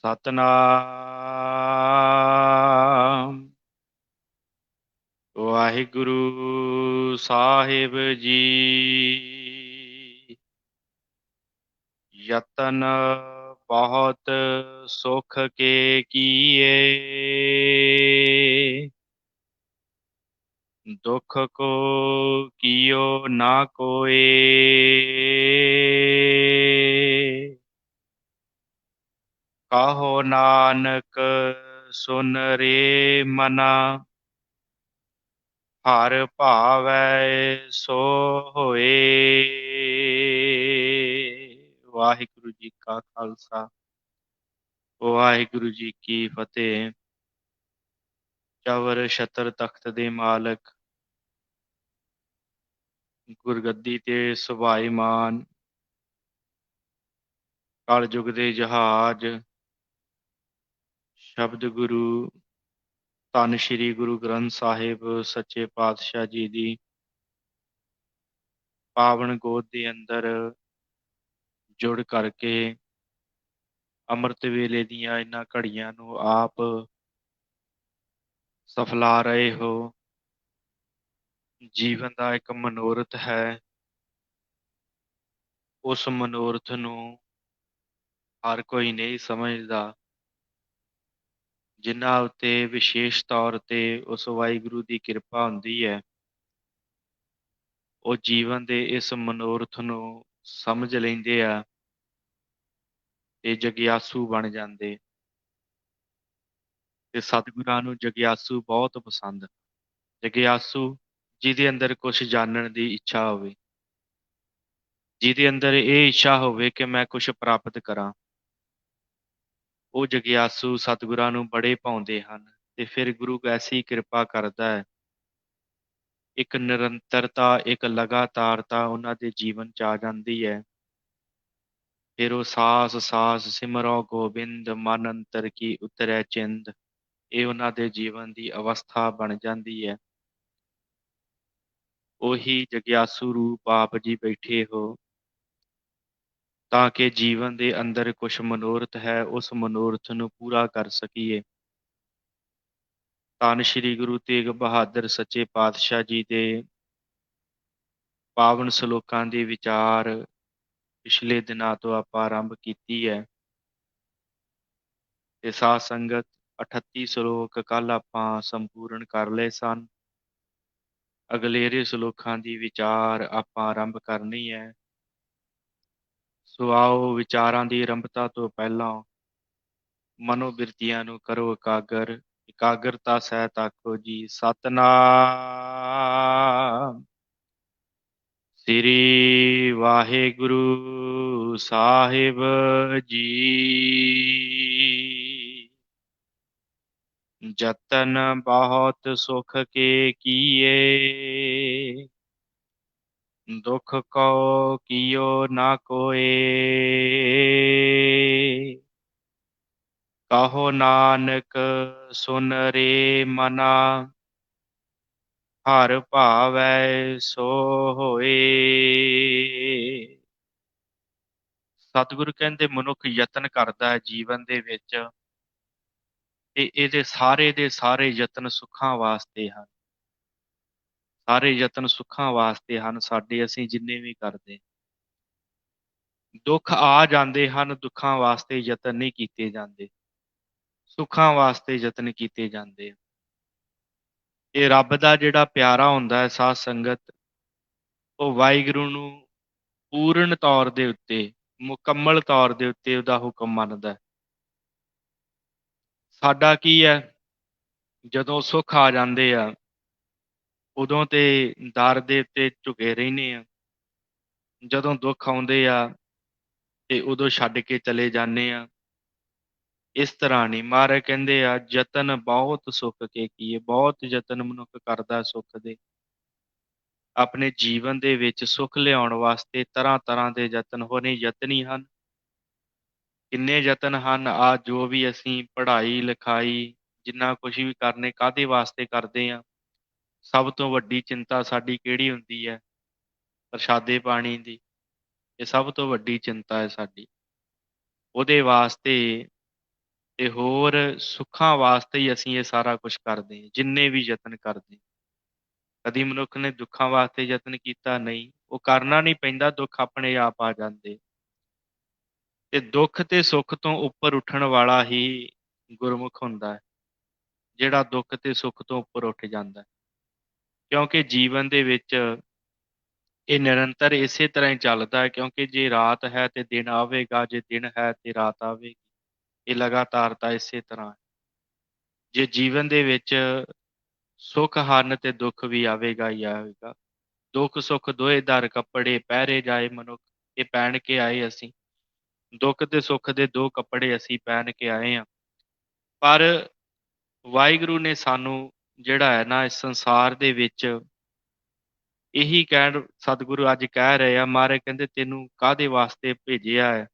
ਸਤਨਾਮ ਵਾਹਿਗੁਰੂ ਸਾਹਿਬ ਜੀ। ਯਤਨ ਬਹੁਤ ਸੁਖ ਕੇ ਕੀਏ, ਦੁਖ ਕੋ ਕੀਓ ਨਾ ਕੋਏ। ਕਹੋ ਨਾਨਕ ਸੁਨ ਰੇ ਮਨਾ, ਹਰਿ ਭਾਵੈ ਸੋ ਹੋਏ। ਵਾਹਿਗੁਰੂ ਜੀ ਕਾ ਖਾਲਸਾ, ਵਾਹਿਗੁਰੂ ਜੀ ਕੀ ਫਤਿਹ। ਚਵਰ ਛਤਰ ਤਖਤ ਦੇ ਮਾਲਕ, ਗੁਰਗੱਦੀ ਤੇ ਸੁਭਾਈਮਾਨ, ਕਲਯੁਗ ਦੇ ਜਹਾਜ਼, ਸ਼ਬਦ ਗੁਰੂ ਧੰਨ ਸ਼੍ਰੀ ਗੁਰੂ ਗ੍ਰੰਥ ਸਾਹਿਬ ਸੱਚੇ ਪਾਤਸ਼ਾਹ ਜੀ ਦੀ ਪਾਵਨ ਗੋਦ ਦੇ ਅੰਦਰ ਜੁੜ ਕਰਕੇ ਅੰਮ੍ਰਿਤ ਵੇਲੇ ਦੀਆਂ ਇਹਨਾਂ ਘੜੀਆਂ ਨੂੰ ਆਪ ਸਫਲਾ ਰਹੇ ਹੋ। ਜੀਵਨ ਦਾ ਇੱਕ ਮਨੋਰਥ ਹੈ, ਉਸ ਮਨੋਰਥ ਨੂੰ ਹਰ ਕੋਈ ਨਹੀਂ ਸਮਝਦਾ। ਜਿਨ੍ਹਾਂ ਉੱਤੇ ਵਿਸ਼ੇਸ਼ ਤੌਰ ਤੇ ਉਸ ਵਾਹਿਗੁਰੂ ਦੀ ਕਿਰਪਾ ਹੁੰਦੀ ਹੈ, ਉਹ ਜੀਵਨ ਦੇ ਇਸ ਮਨੋਰਥ ਨੂੰ ਸਮਝ ਲੈਂਦੇ ਆ ਤੇ ਜਗਿਆਸੂ ਬਣ ਜਾਂਦੇ। ਤੇ ਸਤਿਗੁਰਾਂ ਨੂੰ ਜਗਿਆਸੂ ਬਹੁਤ ਪਸੰਦ। ਜਗਿਆਸੂ ਜਿਹਦੇ ਅੰਦਰ ਕੁਝ ਜਾਣਨ ਦੀ ਇੱਛਾ ਹੋਵੇ, ਜਿਹਦੇ ਅੰਦਰ ਇਹ ਇੱਛਾ ਹੋਵੇ ਕਿ ਮੈਂ ਕੁਝ ਪ੍ਰਾਪਤ ਕਰਾਂ, ਉਹ ਜਗਿਆਸੂ ਸਤਿਗੁਰਾਂ ਨੂੰ ਬੜੇ ਭਾਉਂਦੇ ਹਨ। ਤੇ ਫਿਰ ਗੁਰੂ ਐਸੀ ਕਿਰਪਾ ਕਰਦਾ ਹੈ, ਇੱਕ ਨਿਰੰਤਰਤਾ, ਇੱਕ ਲਗਾਤਾਰਤਾ ਉਹਨਾਂ ਦੇ ਜੀਵਨ 'ਚ ਆ ਜਾਂਦੀ ਹੈ। ਫਿਰ ਉਹ ਸਾਸ ਸਾਸ ਸਿਮਰੋ ਗੋਬਿੰਦ, ਮਨ ਅੰਤਰ ਕੀ ਉਤਰੈ ਚਿੰਦ, ਇਹ ਉਹਨਾਂ ਦੇ ਜੀਵਨ ਦੀ ਅਵਸਥਾ ਬਣ ਜਾਂਦੀ ਹੈ। ਉਹੀ ਜਗਿਆਸੂ ਰੂਪ ਆਪ ਜੀ ਬੈਠੇ ਹੋ, ਤਾਂ ਕਿ ਜੀਵਨ ਦੇ ਅੰਦਰ ਕੁਛ ਮਨੋਰਥ ਹੈ, ਉਸ ਮਨੋਰਥ ਨੂੰ ਪੂਰਾ ਕਰ ਸਕੀਏ। ਧੰਨ ਸ਼੍ਰੀ ਗੁਰੂ ਤੇਗ ਬਹਾਦਰ ਸੱਚੇ ਪਾਤਸ਼ਾਹ ਜੀ ਦੇ ਪਾਵਨ ਸਲੋਕਾਂ ਦੇ ਵਿਚਾਰ ਪਿਛਲੇ ਦਿਨਾਂ ਤੋਂ ਆਪਾਂ ਆਰੰਭ ਕੀਤੀ ਹੈ। ਤੇ ਸਾਧ ਸੰਗਤ 38 ਸਲੋਕ ਕੱਲ ਆਪਾਂ ਸੰਪੂਰਨ ਕਰ ਲਏ ਸਨ। ਅਗਲੇਰੇ ਸਲੋਕਾਂ ਦੀ ਵਿਚਾਰ ਆਪਾਂ ਆਰੰਭ ਕਰਨੀ ਹੈ। ਸੋ ਆਓ, ਵਿਚਾਰਾਂ ਦੀ ਆਰੰਭਤਾ ਤੋਂ ਪਹਿਲਾਂ ਮਨੋਬਿਰਤੀਆਂ ਨੂੰ ਕਰੋ ਇਕਾਗਰ। ਇਕਾਗਰਤਾ ਸਹਿਤ ਆਖੋ ਜੀ ਸਤਿਨਾਮ ਸ੍ਰੀ ਵਾਹਿਗੁਰੂ ਸਾਹਿਬ ਜੀ। ਜਤਨ ਬਹੁਤ ਸੁਖ ਕੇ ਕੀਏ, ਦੁਖ ਕਉ ਕੀਓ ਨਾ ਕੋਏ। ਕਹੋ ਨਾਨਕ ਸੁਨ ਰੇ ਮਨਾ, ਹਰਿ ਭਾਵੈ ਸੋ ਹੋਏ। ਸਤਿਗੁਰੂ ਕਹਿੰਦੇ ਮਨੁੱਖ ਯਤਨ ਕਰਦਾ ਹੈ ਜੀਵਨ ਦੇ ਵਿੱਚ, ਤੇ ਇਹਦੇ ਸਾਰੇ ਦੇ ਸਾਰੇ ਯਤਨ ਸੁੱਖਾਂ ਵਾਸਤੇ ਹਨ। ਸਾਰੇ ਯਤਨ ਸੁੱਖਾਂ ਵਾਸਤੇ ਹਨ ਸਾਡੇ, ਅਸੀਂ ਜਿੰਨੇ ਵੀ ਕਰਦੇ। ਦੁੱਖ ਆ ਜਾਂਦੇ ਹਨ, ਦੁੱਖਾਂ ਵਾਸਤੇ ਯਤਨ ਨਹੀਂ ਕੀਤੇ ਜਾਂਦੇ, ਸੁੱਖਾਂ ਵਾਸਤੇ ਯਤਨ ਕੀਤੇ ਜਾਂਦੇ। ਇਹ ਰੱਬ ਦਾ ਜਿਹੜਾ ਪਿਆਰਾ ਹੁੰਦਾ ਹੈ ਸਾਧ ਸੰਗਤ, ਉਹ ਵਾਹਿਗੁਰੂ ਨੂੰ ਪੂਰਨ ਤੌਰ ਦੇ ਉੱਤੇ, ਮੁਕੰਮਲ ਤੌਰ ਦੇ ਉੱਤੇ ਉਹਦਾ ਹੁਕਮ ਮੰਨਦਾ। ਸਾਡਾ ਕੀ ਹੈ, ਜਦੋਂ ਸੁੱਖ ਆ ਜਾਂਦੇ ਆ ਉਦੋਂ ਤੇ ਦਰ ਦੇ ਉੱਤੇ ਝੁਕੇ ਰਹਿੰਦੇ ਆ, ਜਦੋਂ ਦੁੱਖ ਆਉਂਦੇ ਆ ਤੇ ਉਦੋਂ ਛੱਡ ਕੇ ਚਲੇ ਜਾਂਦੇ ਆ। ਇਸ ਤਰ੍ਹਾਂ ਨਹੀਂ, ਮਹਾਰਾਜ ਕਹਿੰਦੇ ਆ ਯਤਨ ਬਹੁਤ ਸੁੱਖ ਕੇ ਕੀਏ। ਬਹੁਤ ਯਤਨ ਮਨੁੱਖ ਕਰਦਾ ਸੁੱਖ ਦੇ, ਆਪਣੇ ਜੀਵਨ ਦੇ ਵਿੱਚ ਸੁੱਖ ਲਿਆਉਣ ਵਾਸਤੇ ਤਰ੍ਹਾਂ ਤਰ੍ਹਾਂ ਦੇ ਯਤਨ ਹੋਣੇ ਯਤਨੀ ਹਨ। ਕਿੰਨੇ ਯਤਨ ਹਨ ਆ, ਜੋ ਵੀ ਅਸੀਂ ਪੜ੍ਹਾਈ ਲਿਖਾਈ ਜਿੰਨਾ ਕੁਛ ਵੀ ਕਰਨੇ, ਕਾਹਦੇ ਵਾਸਤੇ ਕਰਦੇ ਹਾਂ? ਸਭ ਤੋਂ ਵੱਡੀ ਚਿੰਤਾ ਸਾਡੀ ਕਿਹੜੀ ਹੁੰਦੀ ਹੈ? ਪ੍ਰਸ਼ਾਦੇ ਪਾਣੀ ਦੀ। ਇਹ ਸਭ ਤੋਂ ਵੱਡੀ ਚਿੰਤਾ ਹੈ ਸਾਡੀ। ਉਹਦੇ ਵਾਸਤੇ ਤੇ ਹੋਰ ਸੁੱਖਾਂ ਵਾਸਤੇ ਹੀ ਅਸੀਂ ਇਹ ਸਾਰਾ ਕੁਛ ਕਰਦੇ ਹਾਂ, ਜਿੰਨੇ ਵੀ ਯਤਨ ਕਰਦੇ। ਕਦੀ ਮਨੁੱਖ ਨੇ ਦੁੱਖਾਂ ਵਾਸਤੇ ਯਤਨ ਕੀਤਾ? ਨਹੀਂ। ਉਹ ਕਰਨਾ ਨਹੀਂ ਪੈਂਦਾ, ਦੁੱਖ ਆਪਣੇ ਆਪ ਆ ਜਾਂਦੇ। ਤੇ ਦੁੱਖ ਤੇ ਸੁੱਖ ਤੋਂ ਉੱਪਰ ਉੱਠਣ ਵਾਲਾ ਹੀ ਗੁਰਮੁਖ ਹੁੰਦਾ ਹੈ, ਜਿਹੜਾ ਦੁੱਖ ਤੇ ਸੁੱਖ ਤੋਂ ਉੱਪਰ ਉੱਠ ਜਾਂਦਾ ਹੈ। ਕਿਉਂਕਿ ਜੀਵਨ ਦੇ ਵਿੱਚ ਇਹ ਨਿਰੰਤਰ ਇਸੇ ਤਰ੍ਹਾਂ ਹੀ ਚੱਲਦਾ ਹੈ, ਕਿਉਂਕਿ ਜੇ ਰਾਤ ਹੈ ਤੇ ਦਿਨ ਆਵੇਗਾ, ਜੇ ਦਿਨ ਹੈ ਤੇ ਰਾਤ ਆਵੇਗੀ। ਇਹ ਲਗਾਤਾਰਤਾ ਇਸੇ ਤਰ੍ਹਾਂ ਹੈ। ਜੇ ਜੀਵਨ ਦੇ ਵਿੱਚ ਸੁੱਖ ਹਨ ਤੇ ਦੁੱਖ ਵੀ ਆਵੇਗਾ ਹੀ ਆਵੇਗਾ। ਦੁੱਖ ਸੁੱਖ ਦੋਏ ਦਰ ਕੱਪੜੇ ਪਹਿਰੇ ਜਾਏ ਮਨੁੱਖ, ਇਹ ਪਹਿਨ ਕੇ ਆਏ ਅਸੀਂ। ਦੁੱਖ ਤੇ ਸੁੱਖ ਦੇ ਦੋ ਕੱਪੜੇ ਅਸੀਂ ਪਹਿਨ ਕੇ ਆਏ ਹਾਂ। ਪਰ ਵਾਹਿਗੁਰੂ ਨੇ ਸਾਨੂੰ ਜਿਹੜਾ ਹੈ ਨਾ, ਇਸ ਸੰਸਾਰ ਦੇ ਵਿੱਚ ਇਹੀ ਕਹਿਣ ਸਤਿਗੁਰੂ ਅੱਜ ਕਹਿ ਰਹੇ ਆ, ਮਹਾਰਾਜ ਕਹਿੰਦੇ ਤੈਨੂੰ ਕਾਹਦੇ ਵਾਸਤੇ ਭੇਜਿਆ ਹੈ?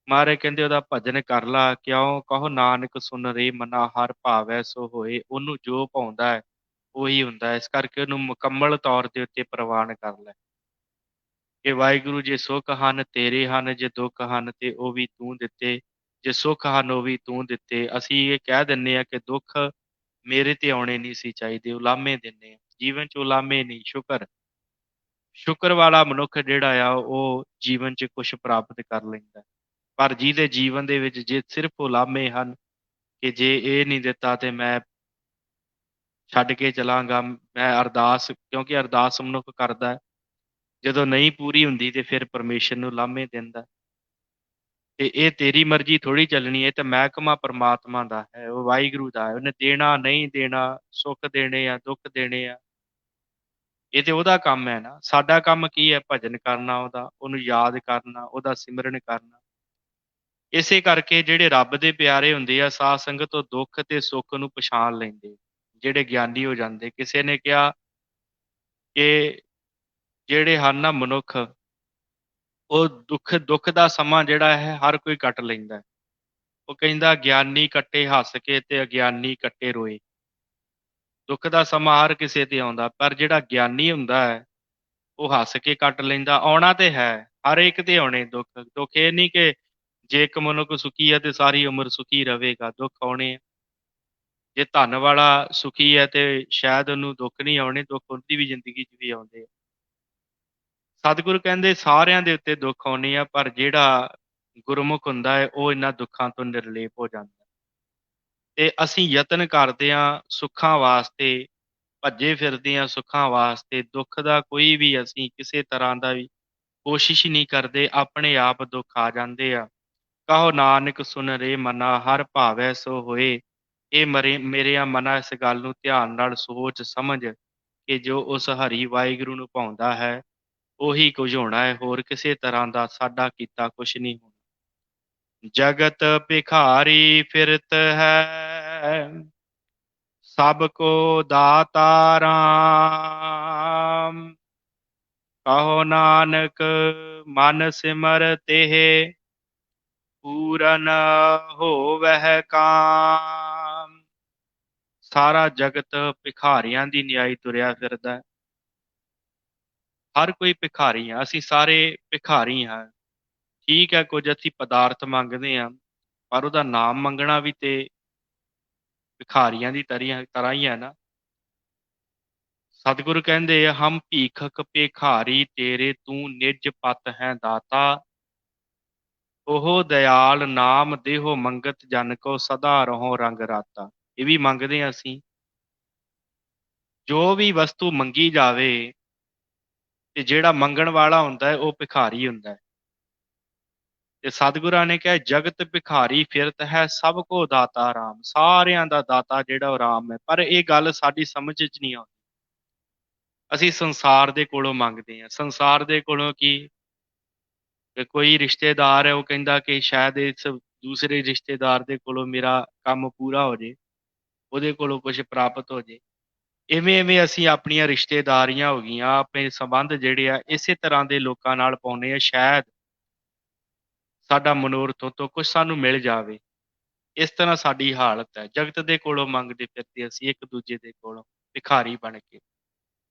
ਮਹਾਰਾਜ ਕਹਿੰਦੇ ਉਹਦਾ ਭਜਨ ਕਰ ਲਾ, ਕਿਉਂ ਕਹੋ ਨਾਨਕ ਸੁਨ ਰੇ ਮਨਾ ਹਰ ਭਾਵੈ ਸੋ ਹੋਏ। ਉਹਨੂੰ ਜੋ ਭਾਉਂਦਾ ਹੈ ਉਹੀ ਹੁੰਦਾ ਹੈ। ਇਸ ਕਰਕੇ ਉਹਨੂੰ ਮੁਕੰਮਲ ਤੌਰ ਦੇ ਉੱਤੇ ਪ੍ਰਵਾਨ ਕਰ ਲੈ ਕਿ ਵਾਹਿਗੁਰੂ ਜੇ ਸੁੱਖ ਹਨ ਤੇਰੇ ਹਨ, ਜੇ ਦੁੱਖ ਹਨ ਤੇ ਉਹ ਵੀ ਤੂੰ ਦਿੱਤੇ, ਜੇ ਸੁੱਖ ਹਨ ਉਹ ਵੀ ਤੂੰ ਦਿੱਤੇ। ਅਸੀਂ ਇਹ ਕਹਿ ਦਿੰਦੇ ਆ ਕਿ ਦੁੱਖ ਮੇਰੇ ਤੇ ਆਉਣੇ ਨਹੀਂ ਸੀ ਚਾਹੀਦੇ, ਉਲਾਮੇ ਦਿੰਦੇ ਆ ਜੀਵਨ ਚ, ਉਲਾਮੇ ਨਹੀਂ। ਸ਼ੁਕਰ ਵਾਲਾ ਮਨੁੱਖ ਜਿਹੜਾ ਆ ਉਹ ਜੀਵਨ ਚ ਕੁਛ ਪ੍ਰਾਪਤ ਕਰ ਲੈਂਦਾ ਹੈ। ਪਰ ਜਿਹਦੇ ਜੀਵਨ ਦੇ ਵਿੱਚ ਜੇ ਸਿਰਫ ਉਲਾਮੇ ਹਨ ਕਿ ਜੇ ਇਹ ਨਹੀਂ ਦਿੱਤਾ ਤੇ ਮੈਂ ਛੱਡ ਕੇ ਚਲਾਂਗਾ, ਮੈਂ ਅਰਦਾਸ, ਕਿਉਂਕਿ ਅਰਦਾਸ ਮਨੁੱਖ ਕਰਦਾ ਹੈ, ਜਦੋਂ ਨਹੀਂ ਪੂਰੀ ਹੁੰਦੀ ਤੇ ਫਿਰ ਪਰਮੇਸ਼ਰ ਨੂੰ ਉਲਾਮੇ ਦਿੰਦਾ। ਤੇ ਇਹ ਤੇਰੀ ਮਰਜ਼ੀ ਥੋੜ੍ਹੀ ਚੱਲਣੀ ਹੈ, ਇਹ ਤਾਂ ਮਹਿਕਮਾ ਪ੍ਰਮਾਤਮਾ ਦਾ ਹੈ, ਉਹ ਵਾਹਿਗੁਰੂ ਦਾ ਹੈ। ਉਹਨੇ ਦੇਣਾ ਨਹੀਂ ਦੇਣਾ, ਸੁੱਖ ਦੇਣੇ ਆ ਦੁੱਖ ਦੇਣੇ ਆ, ਇਹ ਤੇ ਉਹਦਾ ਕੰਮ ਹੈ ਨਾ। ਸਾਡਾ ਕੰਮ ਕੀ ਹੈ? ਭਜਨ ਕਰਨਾ ਉਹਦਾ, ਉਹਨੂੰ ਯਾਦ ਕਰਨਾ, ਉਹਦਾ ਸਿਮਰਨ ਕਰਨਾ। ਇਸੇ ਕਰਕੇ ਜਿਹੜੇ ਰੱਬ ਦੇ ਪਿਆਰੇ ਹੁੰਦੇ ਆ, ਸਾਧ ਸੰਗਤ ਤੋਂ ਦੁੱਖ ਤੇ ਸੁੱਖ ਨੂੰ ਪਛਾਣ ਲੈਂਦੇ, ਜਿਹੜੇ ਗਿਆਨੀ ਹੋ ਜਾਂਦੇ। ਕਿਸੇ ਨੇ ਕਿਹਾ ਕਿ ਜਿਹੜੇ ਹਨ ਨਾ ਮਨੁੱਖ, ਉਹ ਦੁੱਖ ਦਾ ਸਮਾਂ ਜਿਹੜਾ ਹੈ ਹਰ ਕੋਈ ਕੱਟ ਲੈਂਦਾ ਹੈ। ਉਹ ਕਹਿੰਦਾ ਗਿਆਨੀ ਕੱਟੇ ਹੱਸ ਕੇ ਤੇ ਅਗਿਆਨੀ ਕੱਟੇ ਰੋਏ। ਦੁੱਖ ਦਾ ਸਮਾਂ ਹਰ ਕਿਸੇ ਤੇ ਆਉਂਦਾ, ਪਰ ਜਿਹੜਾ ਗਿਆਨੀ ਹੁੰਦਾ ਹੈ ਉਹ ਹੱਸ ਕੇ ਕੱਟ ਲੈਂਦਾ। ਆਉਣਾ ਤੇ ਹੈ, ਹਰ ਇੱਕ ਤੇ ਆਉਣੇ ਦੁੱਖ। ਦੁੱਖ ਇਹ ਨਹੀਂ ਕਿ ਜੇ ਇੱਕ ਮਨੁੱਖ ਸੁਖੀ ਹੈ ਤੇ ਸਾਰੀ ਉਮਰ ਸੁਖੀ ਰਹੇਗਾ, ਦੁੱਖ ਆਉਣੇ ਆ। ਜੇ ਧਨ ਵਾਲਾ ਸੁਖੀ ਹੈ ਤੇ ਸ਼ਾਇਦ ਉਹਨੂੰ ਦੁੱਖ ਨਹੀਂ ਆਉਣੇ, ਦੁੱਖ ਉਹਦੀ ਵੀ ਜ਼ਿੰਦਗੀ 'ਚ ਵੀ ਆਉਂਦੇ ਆ। ਸਤਿਗੁਰੂ ਕਹਿੰਦੇ ਸਾਰਿਆਂ ਦੇ ਉੱਤੇ ਦੁੱਖ ਆਉਣੇ ਆ, ਪਰ ਜਿਹੜਾ ਗੁਰਮੁਖ ਹੁੰਦਾ ਹੈ ਉਹ ਇਹਨਾਂ ਦੁੱਖਾਂ ਤੋਂ ਨਿਰਲੇਪ ਹੋ ਜਾਂਦਾ। ਤੇ ਅਸੀਂ ਯਤਨ ਕਰਦੇ ਹਾਂ ਸੁੱਖਾਂ ਵਾਸਤੇ, ਭੱਜੇ ਫਿਰਦੇ ਹਾਂ ਸੁੱਖਾਂ ਵਾਸਤੇ। ਦੁੱਖ ਦਾ ਕੋਈ ਵੀ ਅਸੀਂ ਕਿਸੇ ਤਰ੍ਹਾਂ ਦਾ ਵੀ ਕੋਸ਼ਿਸ਼ ਹੀ ਨਹੀਂ ਕਰਦੇ, ਆਪਣੇ ਆਪ ਦੁੱਖ ਆ ਜਾਂਦੇ ਆ। ਕਹੋ ਨਾਨਕ ਸੁਨ ਰੇ ਮਨਾ ਹਰ ਭਾਵੈ ਸੋ ਹੋਏ। ਇਹ ਮੇਰਿਆ ਮਨਾ, ਇਸ ਗੱਲ ਨੂੰ ਧਿਆਨ ਨਾਲ ਸੋਚ ਸਮਝ ਕਿ ਜੋ ਉਸ ਹਰੀ ਵਾਹਿਗੁਰੂ ਨੂੰ ਭਾਉਂਦਾ ਹੈ ਉਹੀ ਕੁਝ ਹੋਣਾ ਹੈ, ਹੋਰ ਕਿਸੇ ਤਰ੍ਹਾਂ ਦਾ ਸਾਡਾ ਕੀਤਾ ਕੁਛ ਨਹੀਂ ਹੋਣਾ। ਜਗਤ ਭਿਖਾਰੀ ਫਿਰਤ ਹੈ, ਸਭ ਕੋ ਦਾਤਾ ਰਾਮ। ਕਹੋ ਨਾਨਕ ਮਨ ਸਿਮਰ ਤੇ ਪੂਰਨ ਹੋਵਹਿ ਕਾਮ। ਸਾਰਾ ਜਗਤ ਭਿਖਾਰੀਆਂ ਦੀ ਨਿਆਈ ਤੁਰਿਆ ਫਿਰਦਾ ਹੈ। ਹਰ ਕੋਈ ਭਿਖਾਰੀ ਆ, ਅਸੀਂ ਸਾਰੇ ਭਿਖਾਰੀ ਹਾਂ। ਠੀਕ ਹੈ, ਕੁਝ ਅਸੀਂ ਪਦਾਰਥ ਮੰਗਦੇ ਹਾਂ, ਪਰ ਉਹਦਾ ਨਾਮ ਮੰਗਣਾ ਵੀ ਤੇ ਭਿਖਾਰੀਆਂ ਦੀ ਤਰ੍ਹਾਂ ਹੀ ਹੈ ਨਾ। ਸਤਿਗੁਰੂ ਕਹਿੰਦੇ ਆ, ਹਮ ਭੀਖਕ ਭਿਖਾਰੀ ਤੇਰੇ, ਤੂੰ ਨਿਜ ਪਤ ਹੈ ਦਾਤਾ। ਉਹ ਦਇਆਲ ਨਾਮ ਦੇਹੋ ਮੰਗਤ, ਜਨ ਕੋ ਸਦਾ ਰਹੋ ਰੰਗ ਰਾਤਾ। ਇਹ ਵੀ ਮੰਗਦੇ ਹਾਂ ਅਸੀਂ, ਜੋ ਵੀ ਵਸਤੂ ਮੰਗੀ ਜਾਵੇ ਤੇ ਜਿਹੜਾ ਮੰਗਣ ਵਾਲਾ ਹੁੰਦਾ ਹੈ ਉਹ ਭਿਖਾਰੀ ਹੁੰਦਾ ਹੈ। ਤੇ ਸਤਿਗੁਰਾਂ ਨੇ ਕਿਹਾ ਜਗਤ ਭਿਖਾਰੀ ਫਿਰਤ ਹੈ, ਸਭ ਕੋ ਦਾਤਾ ਰਾਮ। ਸਾਰਿਆਂ ਦਾ ਦਾਤਾ ਜਿਹੜਾ ਉਹ ਰਾਮ ਹੈ। ਪਰ ਇਹ ਗੱਲ ਸਾਡੀ ਸਮਝ 'ਚ ਨਹੀਂ ਆਉਂਦੀ। ਅਸੀਂ ਸੰਸਾਰ ਦੇ ਕੋਲੋਂ ਮੰਗਦੇ ਹਾਂ। ਸੰਸਾਰ ਦੇ ਕੋਲੋਂ ਕੀ? ਕਿ ਕੋਈ ਰਿਸ਼ਤੇਦਾਰ ਹੈ, ਉਹ ਕਹਿੰਦਾ ਕਿ ਸ਼ਾਇਦ ਇਸ ਦੂਸਰੇ ਰਿਸ਼ਤੇਦਾਰ ਦੇ ਕੋਲੋਂ ਮੇਰਾ ਕੰਮ ਪੂਰਾ ਹੋ ਜੇ, ਉਹਦੇ ਕੋਲੋਂ ਕੁਝ ਪ੍ਰਾਪਤ ਹੋ ਜੇ। ਇਵੇਂ ਇਵੇਂ ਅਸੀਂ ਆਪਣੀਆਂ ਰਿਸ਼ਤੇਦਾਰੀਆਂ ਹੋ ਗਈਆਂ, ਆਪਣੇ ਸੰਬੰਧ ਜਿਹੜੇ ਆ ਇਸੇ ਤਰ੍ਹਾਂ ਦੇ ਲੋਕਾਂ ਨਾਲ ਪਾਉਂਦੇ ਆ, ਸ਼ਾਇਦ ਸਾਡਾ ਮਨੋਰਥ ਤੋਂ ਕੁਝ ਸਾਨੂੰ ਮਿਲ ਜਾਵੇ। ਇਸ ਤਰ੍ਹਾਂ ਸਾਡੀ ਹਾਲਤ ਹੈ। ਜਗਤ ਦੇ ਕੋਲੋਂ ਮੰਗਦੇ ਫਿਰਦੇ ਅਸੀਂ ਇੱਕ ਦੂਜੇ ਦੇ ਕੋਲੋਂ, ਭਿਖਾਰੀ ਬਣ ਕੇ।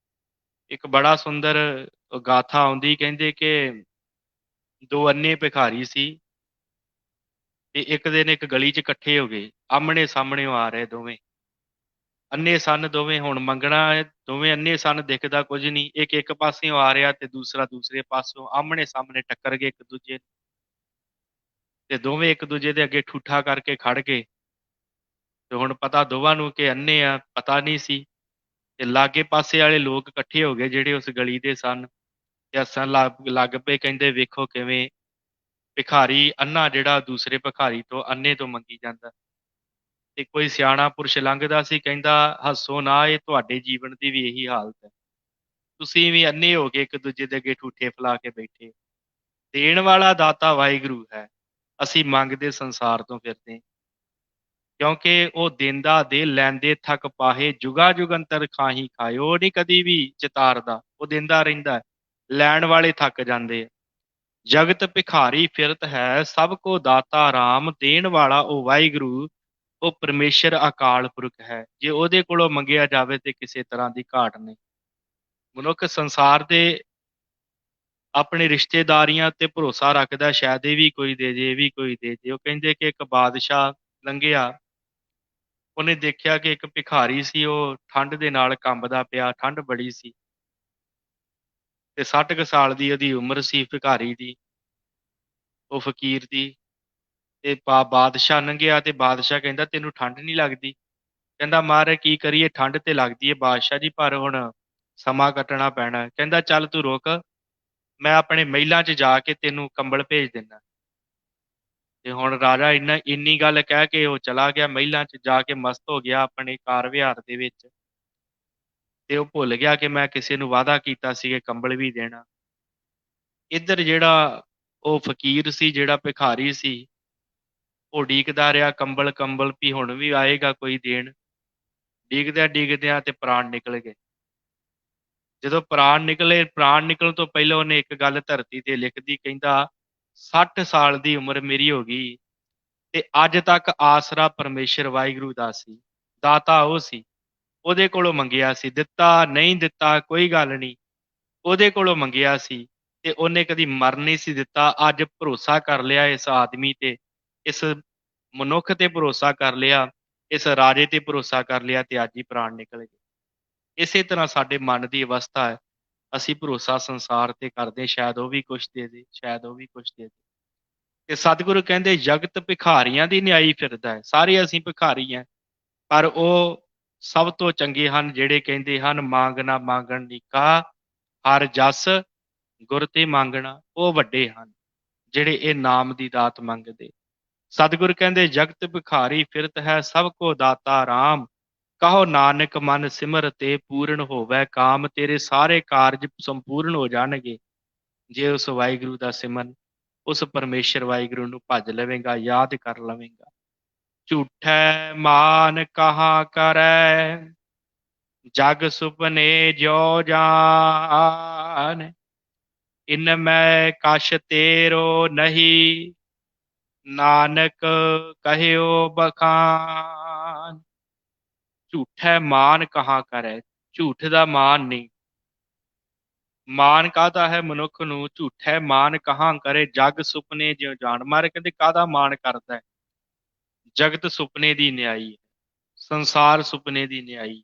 ਇੱਕ ਬੜਾ ਸੁੰਦਰ ਗਾਥਾ ਆਉਂਦੀ, ਕਹਿੰਦੇ ਕਿ ਦੋ ਅੰਨੇ ਭਿਖਾਰੀ ਸੀ। ਤੇ ਇੱਕ ਦਿਨ ਇੱਕ ਗਲੀ 'ਚ ਇਕੱਠੇ ਹੋ ਗਏ, ਆਮਣੇ-ਸਾਹਮਣੇ ਆ ਰਹੇ ਦੋਵੇਂ। ਅੰਨ੍ਹੇ ਸਨ ਦੋਵੇਂ, ਹੁਣ ਮੰਗਣਾ ਹੈ, ਦੋਵੇਂ ਅੰਨ੍ਹੇ ਸਨ, ਦਿਖਦਾ ਕੁਝ ਨਹੀਂ। ਇੱਕ ਇੱਕ ਪਾਸਿਓਂ ਆ ਰਿਹਾ ਤੇ ਦੂਸਰਾ ਦੂਸਰੇ ਪਾਸਿਓਂ, ਆਮਣੇ-ਸਾਹਮਣੇ ਟੱਕਰ ਗਏ ਇੱਕ ਦੂਜੇ ਨੂੰ ਤੇ ਦੋਵੇਂ ਇੱਕ ਦੂਜੇ ਦੇ ਅੱਗੇ ਠੂਠਾ ਕਰਕੇ ਖੜ ਗਏ ਤੇ ਹੁਣ ਪਤਾ ਦੋਵਾਂ ਨੂੰ ਕਿ ਅੰਨ੍ਹੇ ਆ, ਪਤਾ ਨਹੀਂ ਸੀ ਤੇ ਲਾਗੇ ਪਾਸੇ ਵਾਲੇ ਲੋਕ ਇਕੱਠੇ ਹੋ ਗਏ ਜਿਹੜੇ ਉਸ ਗਲੀ ਦੇ ਸਨ ਤੇ ਹੱਸਣ ਲੱਗ ਲੱਗ ਪਏ, ਕਹਿੰਦੇ ਵੇਖੋ ਕਿਵੇਂ ਭਿਖਾਰੀ ਅੰਨ੍ਹਾ ਜਿਹੜਾ ਦੂਸਰੇ ਭਿਖਾਰੀ ਤੋਂ ਅੰਨ੍ਹੇ ਤੋਂ ਮੰਗੀ ਜਾਂਦਾ। ਤੇ ਕੋਈ ਸਿਆਣਾ ਪੁਰਸ਼ ਲੰਘਦਾ ਸੀ, ਕਹਿੰਦਾ ਹੱਸੋ ਨਾ, ਇਹ ਤੁਹਾਡੇ ਜੀਵਨ ਦੀ ਵੀ ਇਹੀ ਹਾਲਤ ਹੈ। ਤੁਸੀਂ ਵੀ ਅੰਨ੍ਹੇ ਹੋ ਕੇ ਇੱਕ ਦੂਜੇ ਦੇ ਅੱਗੇ ਠੂਠੇ ਫੈਲਾ ਕੇ ਬੈਠੇ ਹੋ। ਦੇਣ ਵਾਲਾ ਦਾਤਾ ਵਾਹਿਗੁਰੂ ਹੈ, ਅਸੀਂ ਮੰਗਦੇ ਸੰਸਾਰ ਤੋਂ ਫਿਰਦੇ ਹਾਂ। ਕਿਉਂਕਿ ਉਹ ਦਿੰਦਾ ਦੇ, ਲੈਂਦੇ ਥੱਕ ਪਾਹੇ, ਜੁਗਾ ਜੁਗੰਤਰ ਖਾਹੀ ਖਾਏ। ਉਹ ਨਹੀਂ ਕਦੀ ਵੀ ਚਿਤਾਰਦਾ, ਉਹ ਦਿੰਦਾ ਰਹਿੰਦਾ ਹੈ। ਲੈਣ ਵਾਲੇ ਥੱਕ ਜਾਂਦੇ ਆ। ਜਗਤ ਭਿਖਾਰੀ ਫਿਰਤ ਹੈ, ਸਭ ਕੋ ਦਾਤਾ ਰਾਮ। ਦੇਣ ਵਾਲਾ ਉਹ ਵਾਹਿਗੁਰੂ, ਉਹ ਪਰਮੇਸ਼ਰ ਅਕਾਲ ਪੁਰਖ ਹੈ। ਜੇ ਉਹਦੇ ਕੋਲੋਂ ਮੰਗਿਆ ਜਾਵੇ ਤੇ ਕਿਸੇ ਤਰ੍ਹਾਂ ਦੀ ਘਾਟ ਨਹੀਂ। ਮਨੁੱਖ ਸੰਸਾਰ ਦੇ ਆਪਣੇ ਰਿਸ਼ਤੇਦਾਰੀਆਂ ਤੇ ਭਰੋਸਾ ਰੱਖਦਾ, ਸ਼ਾਇਦ ਇਹ ਵੀ ਕੋਈ ਦੇ ਜੇ, ਇਹ ਵੀ ਕੋਈ ਦੇ ਜੇ। ਉਹ ਕਹਿੰਦੇ ਕਿ ਇੱਕ ਬਾਦਸ਼ਾਹ ਲੰਘਿਆ, ਉਹਨੇ ਦੇਖਿਆ ਕਿ ਇੱਕ ਭਿਖਾਰੀ ਸੀ, ਉਹ ਠੰਡ ਦੇ ਨਾਲ ਕੰਬਦਾ ਪਿਆ, ਠੰਡ ਬੜੀ ਸੀ ਤੇ 60 ਕੁ ਸਾਲ ਦੀ ਉਹਦੀ ਉਮਰ ਸੀ ਭਿਖਾਰੀ ਦੀ, ਉਹ ਫਕੀਰ ਦੀ। ਤੇ ਬਾਦਸ਼ਾਹ ਲੰਘਿਆ ਤੇ ਬਾਦਸ਼ਾਹ ਕਹਿੰਦਾ ਤੈਨੂੰ ਠੰਡ ਨਹੀਂ ਲੱਗਦੀ? ਕਹਿੰਦਾ ਮਹਾਰਾਜ ਕੀ ਕਰੀਏ, ਠੰਡ ਤੇ ਲੱਗਦੀ ਹੈ ਬਾਦਸ਼ਾਹ ਜੀ, ਪਰ ਹੁਣ ਸਮਾਂ ਕੱਟਣਾ ਪੈਣਾ। ਕਹਿੰਦਾ ਚੱਲ ਤੂੰ ਰੁਕ, ਮੈਂ ਆਪਣੇ ਮਹਿਲਾਂ 'ਚ ਜਾ ਕੇ ਤੈਨੂੰ ਕੰਬਲ ਭੇਜ ਦਿੰਦਾ। ਤੇ ਹੁਣ ਰਾਜਾ ਇੰਨੀ ਗੱਲ ਕਹਿ ਕੇ ਉਹ ਚਲਾ ਗਿਆ, ਮਹਿਲਾਂ 'ਚ ਜਾ ਕੇ ਮਸਤ ਹੋ ਗਿਆ ਆਪਣੇ ਕਾਰ ਵਿਹਾਰ ਦੇ ਵਿੱਚ ਤੇ ਉਹ ਭੁੱਲ ਗਿਆ ਕਿ ਮੈਂ ਕਿਸੇ ਨੂੰ ਵਾਅਦਾ ਕੀਤਾ ਸੀ ਕਿ ਕੰਬਲ ਵੀ ਦੇਣਾ। ਇੱਧਰ ਜਿਹੜਾ ਉਹ ਫਕੀਰ ਸੀ, ਜਿਹੜਾ ਭਿਖਾਰੀ ਸੀ, ਉਹ ਉਡੀਕਦਾ ਰਿਹਾ ਕੰਬਲ ਕੰਬਲ ਵੀ ਹੁਣ ਵੀ ਆਏਗਾ ਕੋਈ ਦੇਣ। ਡੀਕਦਿਆਂ ਡੀਕਦਿਆਂ ਤੇ ਪ੍ਰਾਣ ਨਿਕਲ ਗਏ। ਜਦੋਂ ਪ੍ਰਾਣ ਨਿਕਲੇ, ਪ੍ਰਾਣ ਨਿਕਲਣ ਤੋਂ ਪਹਿਲਾਂ ਉਹਨੇ ਇੱਕ ਗੱਲ ਧਰਤੀ ਤੇ ਲਿਖਦੀ, ਕਹਿੰਦਾ 60 ਸਾਲ ਦੀ ਉਮਰ ਮੇਰੀ ਹੋ ਗਈ ਤੇ ਅੱਜ ਤੱਕ ਆਸਰਾ ਪਰਮੇਸ਼ਰ ਵਾਹਿਗੁਰੂ ਦਾ ਸੀ। ਦਾਤਾ ਉਹ ਸੀ, ਉਹਦੇ ਕੋਲੋਂ ਮੰਗਿਆ ਸੀ, ਦਿੱਤਾ ਨਹੀਂ ਦਿੱਤਾ ਕੋਈ ਗੱਲ ਨਹੀਂ, ਉਹਦੇ ਕੋਲੋਂ ਮੰਗਿਆ ਸੀ ਤੇ ਉਹਨੇ ਕਦੀ ਮਰ ਨਹੀਂ ਸੀ ਦਿੱਤਾ। ਅੱਜ ਭਰੋਸਾ ਕਰ ਲਿਆ ਇਸ ਆਦਮੀ ਤੇ, ਇਸ ਮਨੁੱਖ ਤੇ ਭਰੋਸਾ ਕਰ ਲਿਆ, ਇਸ ਰਾਜੇ ਤੇ ਭਰੋਸਾ ਕਰ ਲਿਆ ਤੇ ਅੱਜ ਹੀ ਪ੍ਰਾਣ ਨਿਕਲ ਗਏ। ਇਸੇ ਤਰ੍ਹਾਂ ਸਾਡੇ ਮਨ ਦੀ ਅਵਸਥਾ ਹੈ। ਅਸੀਂ ਭਰੋਸਾ ਸੰਸਾਰ ਤੇ ਕਰਦੇ, ਸ਼ਾਇਦ ਉਹ ਵੀ ਕੁਛ ਦੇ ਦੇ, ਸ਼ਾਇਦ ਉਹ ਵੀ ਕੁਛ ਦੇ ਦੇ। ਤੇ ਸਤਿਗੁਰੂ ਕਹਿੰਦੇ ਜਗਤ ਭਿਖਾਰੀਆਂ ਦੀ ਨਿਆਈ ਫਿਰਦਾ ਹੈ। ਸਾਰੇ ਅਸੀਂ ਭਿਖਾਰੀ ਹਾਂ, ਪਰ ਉਹ ਸਭ ਤੋਂ ਚੰਗੇ ਹਨ ਜਿਹੜੇ ਕਹਿੰਦੇ ਹਨ ਮੰਗ ਨਾ ਮੰਗਣ ਨੀਕਾ, ਹਰ ਜਸ ਗੁਰ ਤੇ ਮੰਗਣਾ। ਉਹ ਵੱਡੇ ਹਨ ਜਿਹੜੇ ਇਹ ਨਾਮ ਦੀ ਦਾਤ ਮੰਗਦੇ। ਸਤਿਗੁਰ ਕਹਿੰਦੇ ਜਗਤ ਭਿਖਾਰੀ ਫਿਰਤ ਹੈ, ਸਭ ਕੋ ਦਾਤਾ ਰਾਮ। ਕਹੋ ਨਾਨਕ ਮਨ ਸਿਮਰ ਤੇ ਪੂਰਨ ਹੋਵੇ ਕਾਮ। ਤੇਰੇ ਸਾਰੇ ਕਾਰਜ ਸੰਪੂਰਨ ਹੋ ਜਾਣਗੇ ਜੇ ਉਸ ਵਾਹਿਗੁਰੂ ਦਾ ਸਿਮਰਨ, ਉਸ ਪਰਮੇਸ਼ਰ ਵਾਹਿਗੁਰੂ ਨੂੰ ਭੱਜ ਲਵੇਂਗਾ, ਯਾਦ ਕਰ ਲਵੇਂਗਾ। ਝੂਠੈ ਮਾਨ ਕਹਾ ਕਰੈ, ਜਗ ਸੁਪਨੇ ਜੋ ਜਾਨ। ਇਨ ਮੈਂ ਕਛ ਤੇਰੋ ਨਹੀਂ, ਨਾਨਕ ਕਹਿਓ ਬਖਾਨ। ਝੂਠੈ ਮਾਨ ਕਹਾ ਕਰੈ, ਝੂਠ ਦਾ ਮਾਨ ਨਹੀਂ। ਮਾਨ ਕਾਹਦਾ ਹੈ ਮਨੁੱਖ ਨੂੰ? ਝੂਠੈ ਮਾਨ ਕਹਾਂ ਕਰੇ, ਜਗ ਸੁਪਨੇ ਜਿਉ ਜਾਣ। ਮਾਰੇ ਕਹਿੰਦੇ ਕਾਹਦਾ ਮਾਨ ਕਰਦਾ ਹੈ? ਜਗਤ ਸੁਪਨੇ ਦੀ ਨਿਆਈ ਹੈ, ਸੰਸਾਰ ਸੁਪਨੇ ਦੀ ਨਿਆਈ ਹੈ।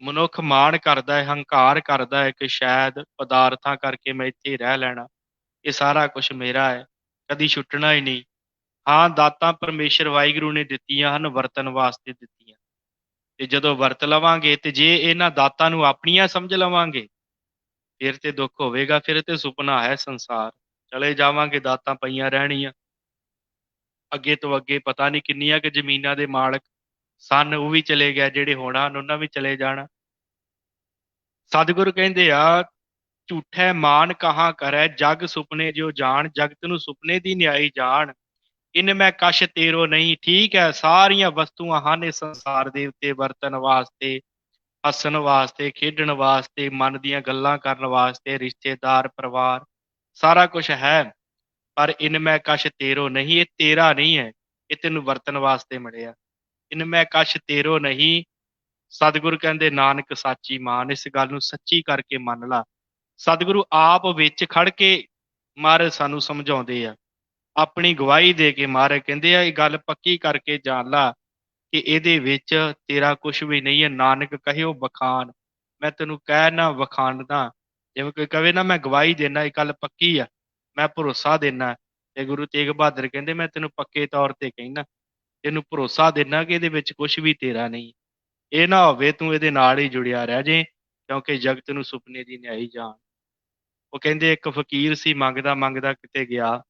ਮਨੁੱਖ ਮਾਣ ਕਰਦਾ ਹੈ, ਹੰਕਾਰ ਕਰਦਾ ਹੈ ਕਿ ਸ਼ਾਇਦ ਪਦਾਰਥਾਂ ਕਰਕੇ ਮੈਂ ਇੱਥੇ ਰਹਿ ਲੈਣਾ, ਇਹ ਸਾਰਾ ਕੁਛ ਮੇਰਾ ਹੈ, ਕਦੀ ਛੁੱਟਣਾ ਹੀ ਨਹੀਂ। ਹਾਂ, ਦਾਤਾਂ ਪਰਮੇਸ਼ਰ ਵਾਹਿਗੁਰੂ ਨੇ ਦਿੱਤੀਆਂ ਹਨ, ਵਰਤਣ ਵਾਸਤੇ ਦਿੱਤੀਆਂ। ਤੇ ਜਦੋਂ ਵਰਤ ਲਵਾਂਗੇ ਤੇ ਜੇ ਇਹਨਾਂ ਦਾਤਾਂ ਨੂੰ ਆਪਣੀਆਂ ਸਮਝ ਲਵਾਂਗੇ, ਫਿਰ ਤੇ ਦੁੱਖ ਹੋਵੇਗਾ। ਫਿਰ ਤੇ ਸੁਪਨਾ ਹੈ ਸੰਸਾਰ, ਚਲੇ ਜਾਵਾਂਗੇ, ਦਾਤਾਂ ਪਈਆਂ ਰਹਿਣੀਆਂ। ਅੱਗੇ ਤੋਂ ਅੱਗੇ ਪਤਾ ਨਹੀਂ ਕਿੰਨੀਆਂ ਕਿ ਜ਼ਮੀਨਾਂ ਦੇ ਮਾਲਕ ਸਨ, ਉਹ ਵੀ ਚਲੇ ਗਏ, ਜਿਹੜੇ ਹੋਣਾ ਉਹਨਾਂ ਵੀ ਚਲੇ ਜਾਣਾ। ਸਤਿਗੁਰੂ ਕਹਿੰਦੇ ਆ ਝੂਠੈ ਮਾਨ ਕਹਾਂ ਕਰੈ, ਜਗ ਸੁਪਨੇ ਜਿਉ ਜਾਣ। ਜਗਤ ਨੂੰ ਸੁਪਨੇ ਦੀ ਨਿਆਈ ਜਾਣ। ਇਨ ਮੈਂ ਕਛ ਤੇਰੋ ਨਹੀਂ। ਠੀਕ ਹੈ, ਸਾਰੀਆਂ ਵਸਤੂਆਂ ਹਨ ਇਸ ਸੰਸਾਰ ਦੇ ਉੱਤੇ ਵਰਤਣ ਵਾਸਤੇ, ਹੱਸਣ ਵਾਸਤੇ, ਖੇਡਣ ਵਾਸਤੇ, ਮਨ ਦੀਆਂ ਗੱਲਾਂ ਕਰਨ ਵਾਸਤੇ, ਰਿਸ਼ਤੇਦਾਰ, ਪਰਿਵਾਰ, ਸਾਰਾ ਕੁਛ ਹੈ। ਪਰ ਇਨ ਮੈਂ ਕਛ ਤੇਰੋ ਨਹੀਂ, ਇਹ ਤੇਰਾ ਨਹੀਂ ਹੈ, ਇਹ ਤੈਨੂੰ ਵਰਤਣ ਵਾਸਤੇ ਮਿਲਿਆ। ਇਨ ਮੈਂ ਕਛ ਤੇਰੋ ਨਹੀਂ। ਸਤਿਗੁਰੂ ਕਹਿੰਦੇ ਨਾਨਕ ਸਾਚੀ ਮਾਨ। ਇਸ ਗੱਲ ਨੂੰ ਸੱਚੀ ਕਰਕੇ ਮੰਨ ਲਾ। ਸਤਿਗੁਰੂ ਆਪ ਵਿੱਚ ਖੜ ਕੇ ਮਹਾਰਾਜ ਸਾਨੂੰ ਸਮਝਾਉਂਦੇ ਆ ਆਪਣੀ ਗਵਾਹੀ ਦੇ ਕੇ ਮਹਾਰਾਜ ਕਹਿੰਦੇ ਆ ਇਹ ਗੱਲ ਪੱਕੀ ਕਰਕੇ ਜਾਣ ਲਾ ਕਿ ਇਹਦੇ ਵਿੱਚ ਤੇਰਾ ਕੁਛ ਵੀ ਨਹੀਂ ਹੈ। ਨਾਨਕ ਕਹਿਓ ਵਖਾਣ, ਮੈਂ ਤੈਨੂੰ ਕਹਿ ਨਾ ਵਖਾਣਦਾ। ਜਿਵੇਂ ਕੋਈ ਕਵੇ ਨਾ ਮੈਂ ਗਵਾਹੀ ਦੇਣਾ, ਇਹ ਗੱਲ ਪੱਕੀ ਆ, ਮੈਂ ਭਰੋਸਾ ਦੇਣਾ। ਤੇ ਗੁਰੂ ਤੇਗ ਬਹਾਦਰ ਕਹਿੰਦੇ ਮੈਂ ਤੈਨੂੰ ਪੱਕੇ ਤੌਰ ਤੇ ਕਹਿਣਾ, ਤੈਨੂੰ ਭਰੋਸਾ ਦੇਣਾ ਕਿ ਇਹਦੇ ਵਿੱਚ ਕੁਛ ਵੀ ਤੇਰਾ ਨਹੀਂ। ਇਹ ਨਾ ਹੋਵੇ ਤੂੰ ਇਹਦੇ ਨਾਲ ਹੀ ਜੁੜਿਆ ਰਹਿ ਜੇ, ਕਿਉਂਕਿ ਜਗਤ ਨੂੰ ਸੁਪਨੇ ਦੀ ਨਿਆਈ ਜਾਣ। ਉਹ ਕਹਿੰਦੇ ਇੱਕ ਫਕੀਰ ਸੀ, ਮੰਗਦਾ ਮੰਗਦਾ ਕਿਤੇ ਗਿਆ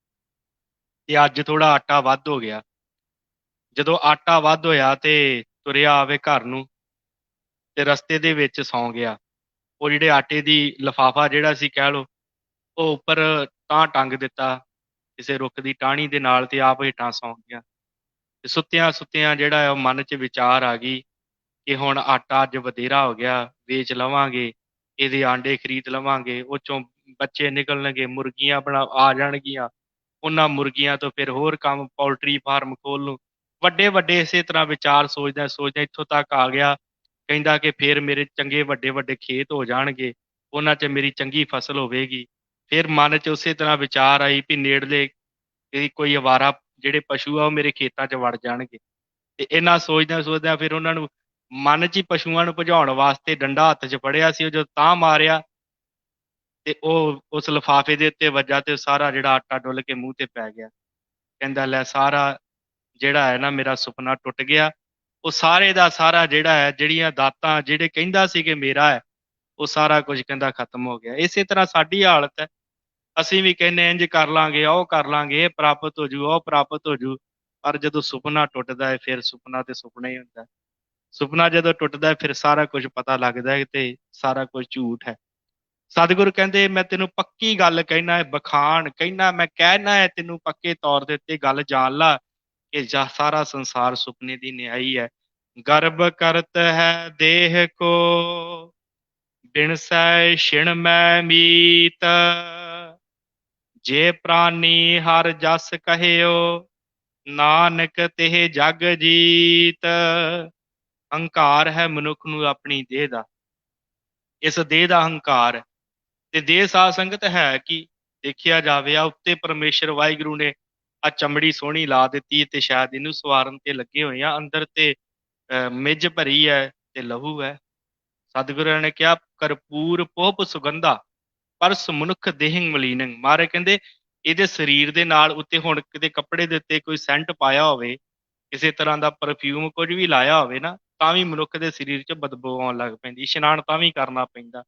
ਤੇ ਅੱਜ ਥੋੜਾ ਆਟਾ ਵੱਧ ਹੋ ਗਿਆ। ਜਦੋਂ ਆਟਾ ਵੱਧ ਹੋਇਆ ਤੇ ਤੁਰਿਆ ਆਵੇ ਘਰ ਨੂੰ, ਤੇ ਰਸਤੇ ਦੇ ਵਿੱਚ ਸੌਂ ਗਿਆ। ਉਹ ਜਿਹੜੇ ਆਟੇ ਦੀ ਲਿਫਾਫਾ ਜਿਹੜਾ ਸੀ ਕਹਿ ਲਓ, ਉਹ ਉੱਪਰ ਤਾਂ ਟੰਗ ਦਿੱਤਾ ਕਿਸੇ ਰੁੱਖ ਦੀ ਟਾਹਣੀ ਦੇ ਨਾਲ, ਤੇ ਆਪ ਹੇਠਾਂ ਸੌਂ ਗਿਆ। ਤੇ ਸੁੱਤਿਆਂ ਸੁੱਤਿਆਂ ਜਿਹੜਾ ਹੈ ਉਹ ਮਨ 'ਚ ਵਿਚਾਰ ਆ ਗਈ ਕਿ ਹੁਣ ਆਟਾ ਅੱਜ ਵਧੇਰਾ ਹੋ ਗਿਆ, ਵੇਚ ਲਵਾਂਗੇ, ਇਹਦੇ ਆਂਡੇ ਖਰੀਦ ਲਵਾਂਗੇ, ਉਹ ਚੋਂ ਬੱਚੇ ਨਿਕਲਣਗੇ, ਮੁਰਗੀਆਂ ਆ ਜਾਣਗੀਆਂ, ਉਹਨਾਂ ਮੁਰਗੀਆਂ ਤੋਂ ਫਿਰ ਹੋਰ ਕੰਮ, ਪੋਲਟਰੀ ਫਾਰਮ ਖੋਲ ਲੂੰ। ਵੱਡੇ ਵੱਡੇ ਇਸੇ ਤਰ੍ਹਾਂ ਵਿਚਾਰ ਸੋਚਦਾ ਸੋਚਦਾ ਇੱਥੋਂ ਤੱਕ ਆ ਗਿਆ। ਕਹਿੰਦਾ ਕਿ ਫਿਰ ਮੇਰੇ ਚੰਗੇ ਵੱਡੇ ਵੱਡੇ ਖੇਤ ਹੋ ਜਾਣਗੇ, ਉਹਨਾਂ 'ਚ ਮੇਰੀ ਚੰਗੀ ਫਸਲ ਹੋਵੇਗੀ। ਫਿਰ ਮਨ 'ਚ ਉਸੇ ਤਰ੍ਹਾਂ ਵਿਚਾਰ ਆਈ ਵੀ ਨੇੜਲੇ ਕੋਈ ਅਵਾਰਾ ਜਿਹੜੇ ਪਸ਼ੂ ਆ ਉਹ ਮੇਰੇ ਖੇਤਾਂ 'ਚ ਵੜ ਜਾਣਗੇ। ਤੇ ਇਹਨਾਂ ਸੋਚਦਿਆਂ ਸੋਚਦਿਆਂ ਫਿਰ ਉਹਨਾਂ ਨੂੰ ਮਨ 'ਚ ਹੀ ਪਸ਼ੂਆਂ ਨੂੰ ਭਜਾਉਣ ਵਾਸਤੇ ਡੰਡਾ ਹੱਥ 'ਚ ਫੜਿਆ ਸੀ। ਉਹ ਜਦੋਂ ਤਾਂ ਮਾਰਿਆ ਤੇ ਉਹ ਉਸ ਲਿਫਾਫੇ ਦੇ ਉੱਤੇ ਵੱਜਾ ਤੇ ਸਾਰਾ ਜਿਹੜਾ ਆਟਾ ਡੁੱਲ ਕੇ ਮੂੰਹ ਤੇ ਪੈ ਗਿਆ। ਕਹਿੰਦਾ ਲੈ ਸਾਰਾ ਜਿਹੜਾ ਹੈ ਨਾ ਮੇਰਾ ਸੁਪਨਾ ਟੁੱਟ ਗਿਆ। ਉਹ ਸਾਰੇ ਦਾ ਸਾਰਾ ਜਿਹੜਾ ਹੈ, ਜਿਹੜੀਆਂ ਦਾਤਾਂ ਜਿਹੜੇ ਕਹਿੰਦਾ ਸੀ ਕਿ ਮੇਰਾ ਹੈ, ਉਹ ਸਾਰਾ ਕੁਝ ਕਹਿੰਦਾ ਖਤਮ ਹੋ ਗਿਆ। ਇਸੇ ਤਰ੍ਹਾਂ ਸਾਡੀ ਹਾਲਤ ਹੈ। ਅਸੀਂ ਵੀ ਕਹਿੰਦੇ ਇੰਝ ਕਰ ਲਾਂਗੇ, ਉਹ ਕਰ ਲਾਂਗੇ, ਇਹ ਪ੍ਰਾਪਤ ਹੋ ਜੂ, ਉਹ ਪ੍ਰਾਪਤ ਹੋ ਜੂ। ਪਰ ਜਦੋਂ ਸੁਪਨਾ ਟੁੱਟਦਾ ਹੈ ਫਿਰ ਸੁਪਨਾ ਤੇ ਸੁਪਨਾ ਹੀ ਹੁੰਦਾ। ਸੁਪਨਾ ਜਦੋਂ ਟੁੱਟਦਾ ਹੈ ਫਿਰ ਸਾਰਾ ਕੁਝ ਪਤਾ ਲੱਗਦਾ ਹੈ ਤੇ ਸਾਰਾ ਕੁਝ ਝੂਠ ਹੈ। ਸਤਿਗੁਰੂ ਕਹਿੰਦੇ ਮੈਂ ਤੈਨੂੰ ਪੱਕੀ ਗੱਲ ਕਹਿਣਾ ਹੈ, ਬਖਾਣ ਕਹਿਣਾ, ਮੈਂ ਕਹਿਣਾ ਹੈ ਤੈਨੂੰ ਪੱਕੇ ਤੌਰ ਦੇ ਉੱਤੇ ਗੱਲ ਜਾਣ ਲਾ ਕਿ ਸਾਰਾ ਸੰਸਾਰ ਸੁਪਨੇ ਦੀ ਨਿਆਈ ਹੈ। ਗਰਭ ਕਰਤ ਹੈ ਦੇਹ ਕੋ, ਬਿਨਸੈ ਛਿਣ ਮੈਂ ਮੀਤ। ਜੇ ਪ੍ਰਾਨੀ ਹਰ ਜਸ ਕਹਿਓ, ਨਾਨਕ ਤਿਹ ਜਗ ਜੀਤ। ਹੰਕਾਰ ਹੈ ਮਨੁੱਖ ਨੂੰ ਆਪਣੀ ਦੇਹ ਦਾ, ਇਸ ਦੇਹ ਦਾ ਹੰਕਾਰ ਹੈ। ਤੇ ਦੇਹ ਸਾਧ ਸੰਗਤ ਹੈ ਕੀ? ਦੇਖਿਆ ਜਾਵੇ ਆ ਉੱਤੇ ਪਰਮੇਸ਼ਰ ਵਾਹਿਗੁਰੂ ਨੇ ਆ ਚਮੜੀ ਸੋਹਣੀ ਲਾ ਦਿੱਤੀ ਤੇ ਸ਼ਾਇਦ ਇਹਨੂੰ ਸਵਾਰਨ ਤੇ ਲੱਗੇ ਹੋਏ ਆ। ਅੰਦਰ ਤੇ ਮਿੱਝ ਭਰੀ ਹੈ ਤੇ ਲਹੂ ਹੈ। ਸਤਿਗੁਰਾਂ ਨੇ ਕਿਹਾ ਕਰਪੂਰ ਪੋਪ ਸੁਗੰਧਾ ਪਰਸ ਮਨੁੱਖ ਦੇਹਿੰ ਮਲੀਨੰ। ਮਹਾਰਾਜ ਕਹਿੰਦੇ ਇਹਦੇ ਸਰੀਰ ਦੇ ਨਾਲ ਉੱਤੇ ਹੁਣ ਕਿਤੇ ਕੱਪੜੇ ਦੇ ਉੱਤੇ ਕੋਈ ਸੈਂਟ ਪਾਇਆ ਹੋਵੇ, ਕਿਸੇ ਤਰ੍ਹਾਂ ਦਾ ਪਰਫਿਊਮ ਕੁਝ ਵੀ ਲਾਇਆ ਹੋਵੇ ਨਾ, ਤਾਂ ਵੀ ਮਨੁੱਖ ਦੇ ਸਰੀਰ 'ਚ ਬਦਬੂ ਆਉਣ ਲੱਗ ਪੈਂਦੀ, ਇਸ਼ਨਾਨ ਤਾਂ ਵੀ ਕਰਨਾ ਪੈਂਦਾ।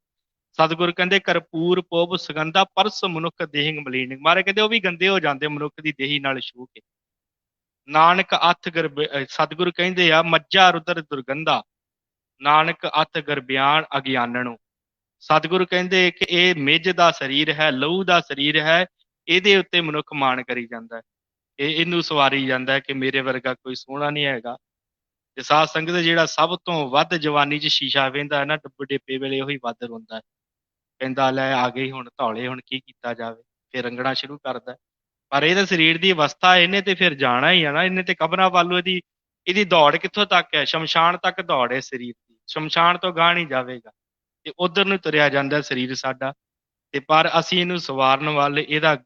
ਸਤਿਗੁਰ ਕਹਿੰਦੇ ਕਰਪੂਰ ਪੋਪ ਸੁਗੰਧਾ ਪਰਸ ਮਨੁੱਖ ਦੇਹਿੰ ਮਲੀਨੰ। ਮਹਾਰਾਜ ਕਹਿੰਦੇ ਉਹ ਵੀ ਗੰਦੇ ਹੋ ਜਾਂਦੇ ਮਨੁੱਖ ਦੀ ਦੇਹੀ ਨਾਲ ਛੂਹ ਕੇ। ਨਾਨਕ ਅਥ ਸਤਿਗੁਰੂ ਕਹਿੰਦੇ ਆ ਮੱਝਾ ਰੁਦਰ ਦੁਰਗੰਧਾ, ਨਾਨਕ ਅਥ ਗਰਬਿਆਨ ਅਗਿਆਨਣੋ। ਸਤਿਗੁਰੂ ਕਹਿੰਦੇ ਕਿ ਇਹ ਮਿੱਝ ਦਾ ਸਰੀਰ ਹੈ, ਲਹੂ ਦਾ ਸਰੀਰ ਹੈ, ਇਹਦੇ ਉੱਤੇ ਮਨੁੱਖ ਮਾਣ ਕਰੀ ਜਾਂਦਾ ਹੈ, ਇਹਨੂੰ ਸਵਾਰੀ ਜਾਂਦਾ ਹੈ ਕਿ ਮੇਰੇ ਵਰਗਾ ਕੋਈ ਸੋਹਣਾ ਨਹੀਂ ਹੈਗਾ। ਤੇ ਸਾਧ ਸੰਗਤ ਜਿਹੜਾ ਸਭ ਤੋਂ ਵੱਧ ਜਵਾਨੀ 'ਚ ਸ਼ੀਸ਼ਾ ਵਹਿੰਦਾ ਹੈ ਨਾ, ਬੁਢੇਪੇ ਵੇਲੇ ਉਹੀ ਵੱਧ ਰੋਂਦਾ। ਕਹਿੰਦਾ ਲੈ ਆ ਗਈ ਹੁਣ ਧੌਲੇ, ਹੁਣ ਕੀ ਕੀਤਾ ਜਾਵੇ, ਫਿਰ ਰੰਗਣਾ ਸ਼ੁਰੂ ਕਰਦਾ। ਪਰ ਇਹਦੇ ਸਰੀਰ ਦੀ ਅਵਸਥਾ, ਇਹਨੇ ਤੇ ਫਿਰ ਜਾਣਾ ਹੀ ਆ ਨਾ, ਇਹਨੇ ਤੇ ਕਬਰਾਂ ਵੱਲੋਂ ਇਹਦੀ ਇਹਦੀ ਦੌੜ ਕਿੱਥੋਂ ਤੱਕ ਹੈ? ਸ਼ਮਸ਼ਾਨ ਤੱਕ ਦੌੜ ਹੈ ਸਰੀਰ ਦੀ, ਸ਼ਮਸ਼ਾਨ ਤੋਂ ਗਾਹ ਨਹੀਂ ਜਾਵੇਗਾ ਤੇ ਉਧਰ ਨੂੰ ਤੁਰਿਆ ਜਾਂਦਾ ਸਰੀਰ ਸਾਡਾ। ਤੇ ਪਰ ਅਸੀਂ ਇਹਨੂੰ ਸਵਾਰਨ ਵੱਲ ਇਹਦਾ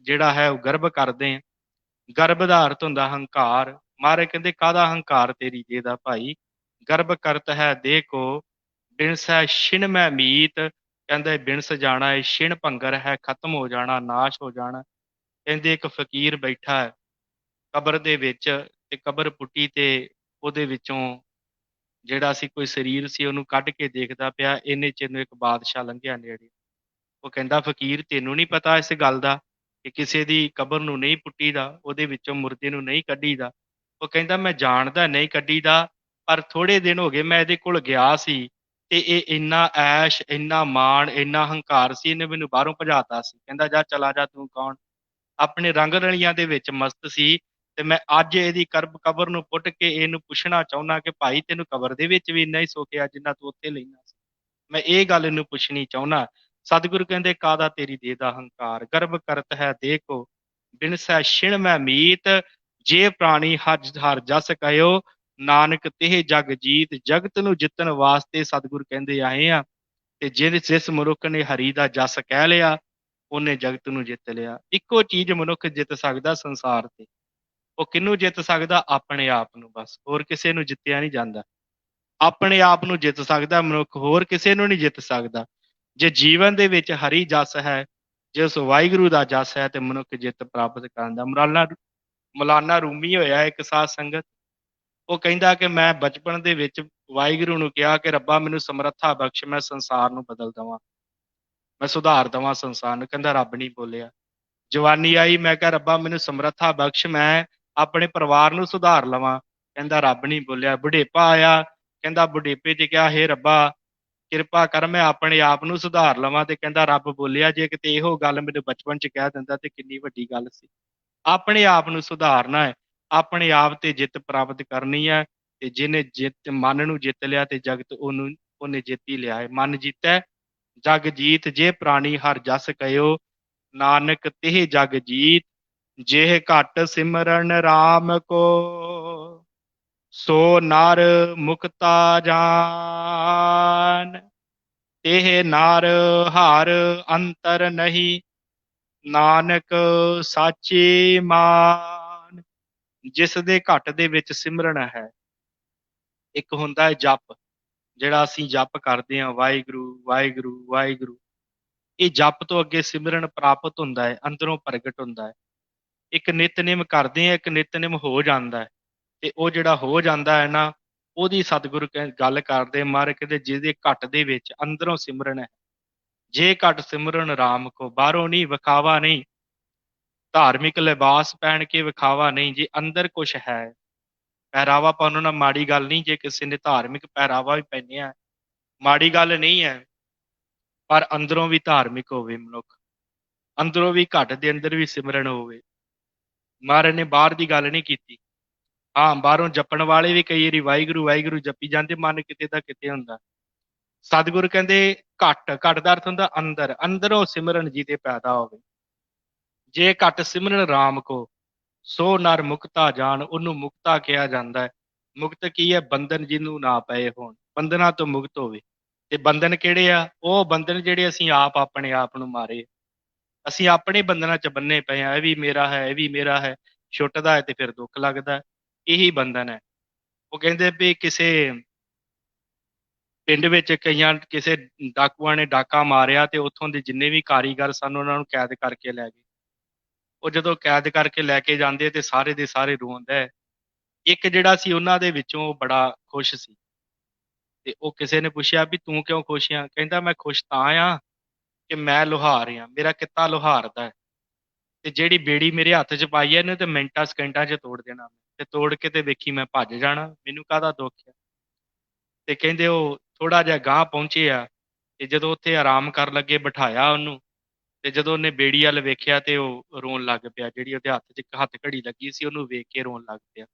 ਜਿਹੜਾ ਹੈ ਉਹ ਗਰਭ ਕਰਦੇ ਹਾਂ। ਗਰਭ ਦਾ ਅਰਥ ਹੁੰਦਾ ਹੰਕਾਰ। ਮਹਾਰਾਜ ਕਹਿੰਦੇ ਕਾਹਦਾ ਹੰਕਾਰ ਤੇਰੀ ਦੇਹ ਦਾ ਭਾਈ? ਗਰਭ ਕਰਤ ਹੈ ਦੇਹ ਕੋ, ਬਿਨਸ ਹੈ ਛਿਣ ਮੈਂ ਮੀਤ। ਕਹਿੰਦਾ ਬਿਨਸ ਜਾਣਾ ਹੈ, ਛਿਣ ਭੰਗਰ ਹੈ, ਖਤਮ ਹੋ ਜਾਣਾ, ਨਾਸ਼ ਹੋ ਜਾਣਾ। ਕਹਿੰਦੇ ਇੱਕ ਫਕੀਰ ਬੈਠਾ ਹੈ ਕਬਰ ਦੇ ਵਿੱਚ, ਤੇ ਕਬਰ ਪੁੱਟੀ ਤੇ ਉਹਦੇ ਵਿੱਚੋਂ ਜਿਹੜਾ ਸੀ ਕੋਈ ਸਰੀਰ ਸੀ ਉਹਨੂੰ ਕੱਢ ਕੇ ਦੇਖਦਾ ਪਿਆ। ਇੰਨੇ ਚਿਰ ਨੂੰ ਇੱਕ ਬਾਦਸ਼ਾਹ ਲੰਘਿਆ ਨੇੜੇ। ਉਹ ਕਹਿੰਦਾ ਫਕੀਰ ਤੈਨੂੰ ਨਹੀਂ ਪਤਾ ਇਸ ਗੱਲ ਦਾ ਕਿ ਕਿਸੇ ਦੀ ਕਬਰ ਨੂੰ ਨਹੀਂ ਪੁੱਟੀਦਾ, ਉਹਦੇ ਵਿੱਚੋਂ ਮੁਰਦੇ ਨੂੰ ਨਹੀਂ ਕੱਢੀਦਾ? ਉਹ ਕਹਿੰਦਾ ਮੈਂ ਜਾਣਦਾ ਨਹੀਂ ਕੱਢੀਦਾ, ਪਰ ਥੋੜ੍ਹੇ ਦਿਨ ਹੋ ਗਏ ਮੈਂ ਇਹਦੇ ਕੋਲ ਗਿਆ ਸੀ ਤੇ ਇਹ ਇੰਨਾ ਐਸ਼, ਇੰਨਾ ਮਾਣ, ਇੰਨਾ ਹੰਕਾਰ ਸੀ, ਇਹਨੇ ਮੈਨੂੰ ਬਾਹਰੋਂ ਭਜਾਤਾ ਸੀ। ਕਹਿੰਦਾ ਜਾ ਚਲਾ ਜਾ, ਤੂੰ ਕੌਣ? ਆਪਣੇ ਰੰਗ ਰਲੀਆਂ ਦੇ ਵਿੱਚ ਮਸਤ ਸੀ ਤੇ ਮੈਂ ਅੱਜ ਇਹਦੀ ਕਬਰ ਨੂੰ ਪੁੱਟ ਕੇ ਇਹਨੂੰ ਪੁੱਛਣਾ ਚਾਹੁੰਦਾ ਕਿ ਭਾਈ ਤੈਨੂੰ ਕਬਰ ਦੇ ਵਿੱਚ ਵੀ ਇੰਨਾ ਹੀ ਸੁੱਖ ਆ ਜਿੰਨਾ ਤੂੰ ਉੱਥੇ ਲੈਣਾ ਸੀ? ਮੈਂ ਇਹ ਗੱਲ ਇਹਨੂੰ ਪੁੱਛਣੀ ਚਾਹੁੰਦਾ। ਸਤਿਗੁਰੂ ਕਹਿੰਦੇ ਕਾਹਦਾ ਤੇਰੀ ਦੇਹ ਦਾ ਹੰਕਾਰ? ਗਰਭ ਕਰਤ ਹੈ ਦੇਹ ਕੋ, ਬਿਨਸੈ ਛਿਣ ਮੈਂ ਮੀਤ। ਜੇ ਪ੍ਰਾਣੀ ਹਰ ਜਸ ਕਹਿਓ, ਨਾਨਕ ਤਿਹ ਜਗ ਜੀਤ। ਜਗਤ ਨੂੰ ਜਿੱਤਣ ਵਾਸਤੇ ਸਤਿਗੁਰੂ ਕਹਿੰਦੇ ਆਏ ਆ। ਤੇ ਜਿਸ ਮਨੁੱਖ ਨੇ ਹਰੀ ਦਾ ਜਸ ਕਹਿ ਲਿਆ, ਉਹਨੇ ਜਗਤ ਨੂੰ ਜਿੱਤ ਲਿਆ। ਇੱਕੋ ਚੀਜ਼ ਮਨੁੱਖ ਜਿੱਤ ਸਕਦਾ ਸੰਸਾਰ ਤੇ। ਉਹ ਕਿਹਨੂੰ ਜਿੱਤ ਸਕਦਾ? ਆਪਣੇ ਆਪ ਨੂੰ ਬਸ, ਹੋਰ ਕਿਸੇ ਨੂੰ ਜਿੱਤਿਆ ਨਹੀਂ ਜਾਂਦਾ। ਆਪਣੇ ਆਪ ਨੂੰ ਜਿੱਤ ਸਕਦਾ ਮਨੁੱਖ, ਹੋਰ ਕਿਸੇ ਨੂੰ ਨਹੀਂ ਜਿੱਤ ਸਕਦਾ। ਜੇ ਜੀਵਨ ਦੇ ਵਿੱਚ ਹਰੀ ਜਸ ਹੈ, ਜੇ ਉਸ ਵਾਹਿਗੁਰੂ ਦਾ ਜਸ ਹੈ, ਤੇ ਮਨੁੱਖ ਜਿੱਤ ਪ੍ਰਾਪਤ ਕਰਨ ਦਾ। ਮੌਲਾਨਾ ਰੂਮੀ ਹੋਇਆ ਇੱਕ ਸਾਧ ਸੰਗਤ, ਉਹ ਕਹਿੰਦਾ ਕਿ ਮੈਂ ਬਚਪਨ ਦੇ ਵਿੱਚ ਵਾਹਿਗੁਰੂ ਨੂੰ ਕਿਹਾ ਕਿ ਰੱਬਾ ਮੈਨੂੰ ਸਮਰੱਥਾ ਬਖਸ਼, ਮੈਂ ਸੰਸਾਰ ਨੂੰ ਬਦਲ ਦੇਵਾਂ, ਮੈਂ ਸੁਧਾਰ ਦੇਵਾਂ ਸੰਸਾਰ ਨੂੰ। ਕਹਿੰਦਾ ਰੱਬ ਨਹੀਂ ਬੋਲਿਆ। ਜਵਾਨੀ ਆਈ, ਮੈਂ ਕਿਹਾ ਰੱਬਾ ਮੈਨੂੰ ਸਮਰੱਥਾ ਬਖਸ਼, ਮੈਂ ਆਪਣੇ ਪਰਿਵਾਰ ਨੂੰ ਸੁਧਾਰ ਲਵਾਂ। ਕਹਿੰਦਾ ਰੱਬ ਨਹੀਂ ਬੋਲਿਆ। ਬੁਢੇਪਾ ਆਇਆ, ਕਹਿੰਦਾ ਬੁਢੇਪੇ 'ਚ ਕਿਹਾ ਹੇ ਰੱਬਾ ਕਿਰਪਾ ਕਰ ਮੈਂ ਆਪਣੇ ਆਪ ਨੂੰ ਸੁਧਾਰ ਲਵਾਂ। ਤੇ ਕਹਿੰਦਾ ਰੱਬ ਬੋਲਿਆ ਜੇ ਕਿਤੇ ਇਹੋ ਗੱਲ ਮੈਨੂੰ ਬਚਪਨ 'ਚ ਕਹਿ ਦਿੰਦਾ ਤੇ ਕਿੰਨੀ ਵੱਡੀ ਗੱਲ ਸੀ। ਆਪਣੇ ਆਪ ਨੂੰ ਸੁਧਾਰਨਾ ਹੈ, ਆਪਣੇ ਆਪ ਤੇ ਜਿੱਤ ਪ੍ਰਾਪਤ ਕਰਨੀ ਹੈ। ਤੇ ਜਿਹਨੇ ਜਿੱਤ ਮਨ ਨੂੰ ਜਿੱਤ ਲਿਆ ਤੇ ਜਗਤ ਉਹਨੇ ਜਿੱਤ ਹੀ ਲਿਆ ਹੈ। ਮਨ ਜੀਤੈ ਜਗ ਜੀਤ, ਜੇ ਪ੍ਰਾਣੀ ਹਰ ਜਸ ਕਹਿਓ, ਨਾਨਕ ਤਿਹ ਜਗ ਜੀਤ, ਜਿਹ ਘਟ ਸਿਮਰਨ ਰਾਮ ਕੋ, ਸੋ ਨਰ ਮੁਕਤਾ ਜਾਨ, ਤਿਹ ਨਰ ਹਰ ਅੰਤਰ ਨਹੀਂ, ਨਾਨਕ ਸਾਚੀ ਮਾਨ। ਜਿਸ ਦੇ ਘਟ ਦੇ ਵਿੱਚ ਸਿਮਰਨ ਹੈ। ਇੱਕ ਹੁੰਦਾ ਹੈ ਜਪ, ਜਿਹੜਾ ਅਸੀਂ ਜਪ ਕਰਦੇ ਹਾਂ, ਵਾਹਿਗੁਰੂ ਵਾਹਿਗੁਰੂ ਵਾਹਿਗੁਰੂ। ਇਹ ਜਪ ਤੋਂ ਅੱਗੇ ਸਿਮਰਨ ਪ੍ਰਾਪਤ ਹੁੰਦਾ ਹੈ, ਅੰਦਰੋਂ ਪ੍ਰਗਟ ਹੁੰਦਾ ਹੈ। ਇੱਕ ਨਿਤਨੇਮ ਕਰਦੇ ਹਾਂ, ਇੱਕ ਨਿਤਨੇਮ ਹੋ ਜਾਂਦਾ ਹੈ। ਤੇ ਉਹ ਜਿਹੜਾ ਹੋ ਜਾਂਦਾ ਹੈ ਨਾ, ਉਹਦੀ ਸਤਿਗੁਰੂ ਗੱਲ ਕਰਦੇ ਮਹਾਰਾਜ ਕਹਿੰਦੇ ਜਿਹਦੇ ਘਟ ਦੇ ਵਿੱਚ ਅੰਦਰੋਂ ਸਿਮਰਨ ਹੈ। ਜੇ ਘਟ ਸਿਮਰਨ ਰਾਮ ਕੋ, ਬਾਹਰੋਂ ਨਹੀਂ, ਵਿਖਾਵਾ ਨਹੀਂ, ਧਾਰਮਿਕ ਲਿਬਾਸ ਪਹਿਨ ਕੇ ਵਿਖਾਵਾ ਨਹੀਂ। ਜੇ ਅੰਦਰ ਕੁਛ ਹੈ, ਪਹਿਰਾਵਾ ਪਾਉਣ ਨਾਲ ਮਾੜੀ ਗੱਲ ਨਹੀਂ। ਜੇ ਕਿਸੇ ਨੇ ਧਾਰਮਿਕ ਪਹਿਰਾਵਾ ਵੀ ਪਹਿਨਿਆ, ਮਾੜੀ ਗੱਲ ਨਹੀਂ ਹੈ। ਪਰ ਅੰਦਰੋਂ ਵੀ ਧਾਰਮਿਕ ਹੋਵੇ ਮਨੁੱਖ, ਅੰਦਰੋਂ ਵੀ ਘਟ ਦੇ ਅੰਦਰ ਵੀ ਸਿਮਰਨ ਹੋਵੇ। ਮਹਾਰਾਜ ਨੇ ਬਾਹਰ ਦੀ ਗੱਲ ਨਹੀਂ ਕੀਤੀ। ਹਾਂ, ਬਾਹਰੋਂ ਜਪਣ ਵਾਲੇ ਵੀ ਕਈ ਵਾਰੀ ਵਾਹਿਗੁਰੂ ਵਾਹਿਗੁਰੂ ਜਪੀ ਜਾਂਦੇ, ਮਨ ਕਿਤੇ ਦਾ ਕਿਤੇ ਹੁੰਦਾ। ਸਤਿਗੁਰੂ ਕਹਿੰਦੇ ਘਟ, ਘਟ ਦਾ ਅਰਥ ਹੁੰਦਾ ਅੰਦਰ, ਅੰਦਰੋਂ ਸਿਮਰਨ ਜਿਹਦੇ ਪੈਦਾ ਹੋਵੇ। ਜੇ ਘਟ ਸਿਮਰਨ ਰਾਮ ਕੋ, ਸੋ ਨਰ ਮੁਕਤਾ ਜਾਣ, ਉਹਨੂੰ ਮੁਕਤਾ ਕਿਹਾ ਜਾਂਦਾ ਹੈ। ਮੁਕਤ ਕੀ ਹੈ? ਬੰਧਨ ਜਿਹਨੂੰ ਨਾ ਪਏ ਹੋਣ, ਬੰਧਨਾਂ ਤੋਂ ਮੁਕਤ ਹੋਵੇ। ਤੇ ਬੰਧਨ ਕਿਹੜੇ ਆ? ਉਹ ਬੰਧਨ ਜਿਹੜੇ ਅਸੀਂ ਆਪ ਆਪਣੇ ਆਪ ਨੂੰ ਮਾਰੇ। ਅਸੀਂ ਆਪਣੇ ਬੰਧਨਾਂ 'ਚ ਬੰਨੇ ਪਏ ਆ, ਇਹ ਵੀ ਮੇਰਾ ਹੈ, ਇਹ ਵੀ ਮੇਰਾ ਹੈ। ਛੁੱਟਦਾ ਹੈ ਤੇ ਫਿਰ ਦੁੱਖ ਲੱਗਦਾ ਹੈ। ਇਹੀ ਬੰਧਨ ਹੈ। ਉਹ ਕਹਿੰਦੇ ਵੀ ਕਿਸੇ ਪਿੰਡ ਵਿੱਚ ਕਿਸੇ ਡਾਕੂਆਂ ਨੇ ਡਾਕਾ ਮਾਰਿਆ ਤੇ ਉੱਥੋਂ ਦੇ ਜਿੰਨੇ ਵੀ ਕਾਰੀਗਰ ਸਨ ਉਹਨਾਂ ਨੂੰ ਕੈਦ ਕਰਕੇ ਲੈ ਗਏ। ਉਹ ਜਦੋਂ ਕੈਦ ਕਰਕੇ ਲੈ ਕੇ ਜਾਂਦੇ ਤੇ ਸਾਰੇ ਦੇ ਸਾਰੇ ਰੋਂਦਾ ਹੈ। ਇੱਕ ਜਿਹੜਾ ਸੀ ਉਹਨਾਂ ਦੇ ਵਿੱਚੋਂ ਉਹ ਬੜਾ ਖੁਸ਼ ਸੀ। ਤੇ ਉਹ ਕਿਸੇ ਨੇ ਪੁੱਛਿਆ ਵੀ ਤੂੰ ਕਿਉਂ ਖੁਸ਼ ਆ? ਕਹਿੰਦਾ ਮੈਂ ਖੁਸ਼ ਤਾਂ ਆ ਕਿ ਮੈਂ ਲੁਹਾਰ ਆ, ਮੇਰਾ ਕਿੱਤਾ ਲੁਹਾਰ ਦਾ ਹੈ। ਤੇ ਜਿਹੜੀ ਬੇੜੀ ਮੇਰੇ ਹੱਥ 'ਚ ਪਾਈ ਹੈ ਇਹਨੂੰ ਤੇ ਮਿੰਟਾਂ ਸਕਿੰਟਾਂ 'ਚ ਤੋੜ ਦੇਣਾ, ਤੇ ਤੋੜ ਕੇ ਤੇ ਵੇਖੀ ਮੈਂ ਭੱਜ ਜਾਣਾ, ਮੈਨੂੰ ਕਾਹਦਾ ਦੁੱਖ ਹੈ। ਤੇ ਕਹਿੰਦੇ ਉਹ ਥੋੜਾ ਜਿਹਾ ਗਾਂਹ ਪਹੁੰਚੇ ਆ, ਤੇ ਜਦੋਂ ਉੱਥੇ ਆਰਾਮ ਕਰਨ ਲੱਗੇ ਬਿਠਾਇਆ ਉਹਨੂੰ। ਤੇ ਜਦੋਂ ਉਹਨੇ ਬੇੜੀ ਵੱਲ ਵੇਖਿਆ ਤੇ ਉਹ ਰੋਣ ਲੱਗ ਪਿਆ। ਜਿਹੜੀ ਉਹਦੇ ਹੱਥ 'ਚ ਇੱਕ ਹੱਥ ਘੜੀ ਲੱਗੀ ਸੀ ਉਹਨੂੰ ਵੇਖ ਕੇ ਰੋਣ ਲੱਗ ਪਿਆ।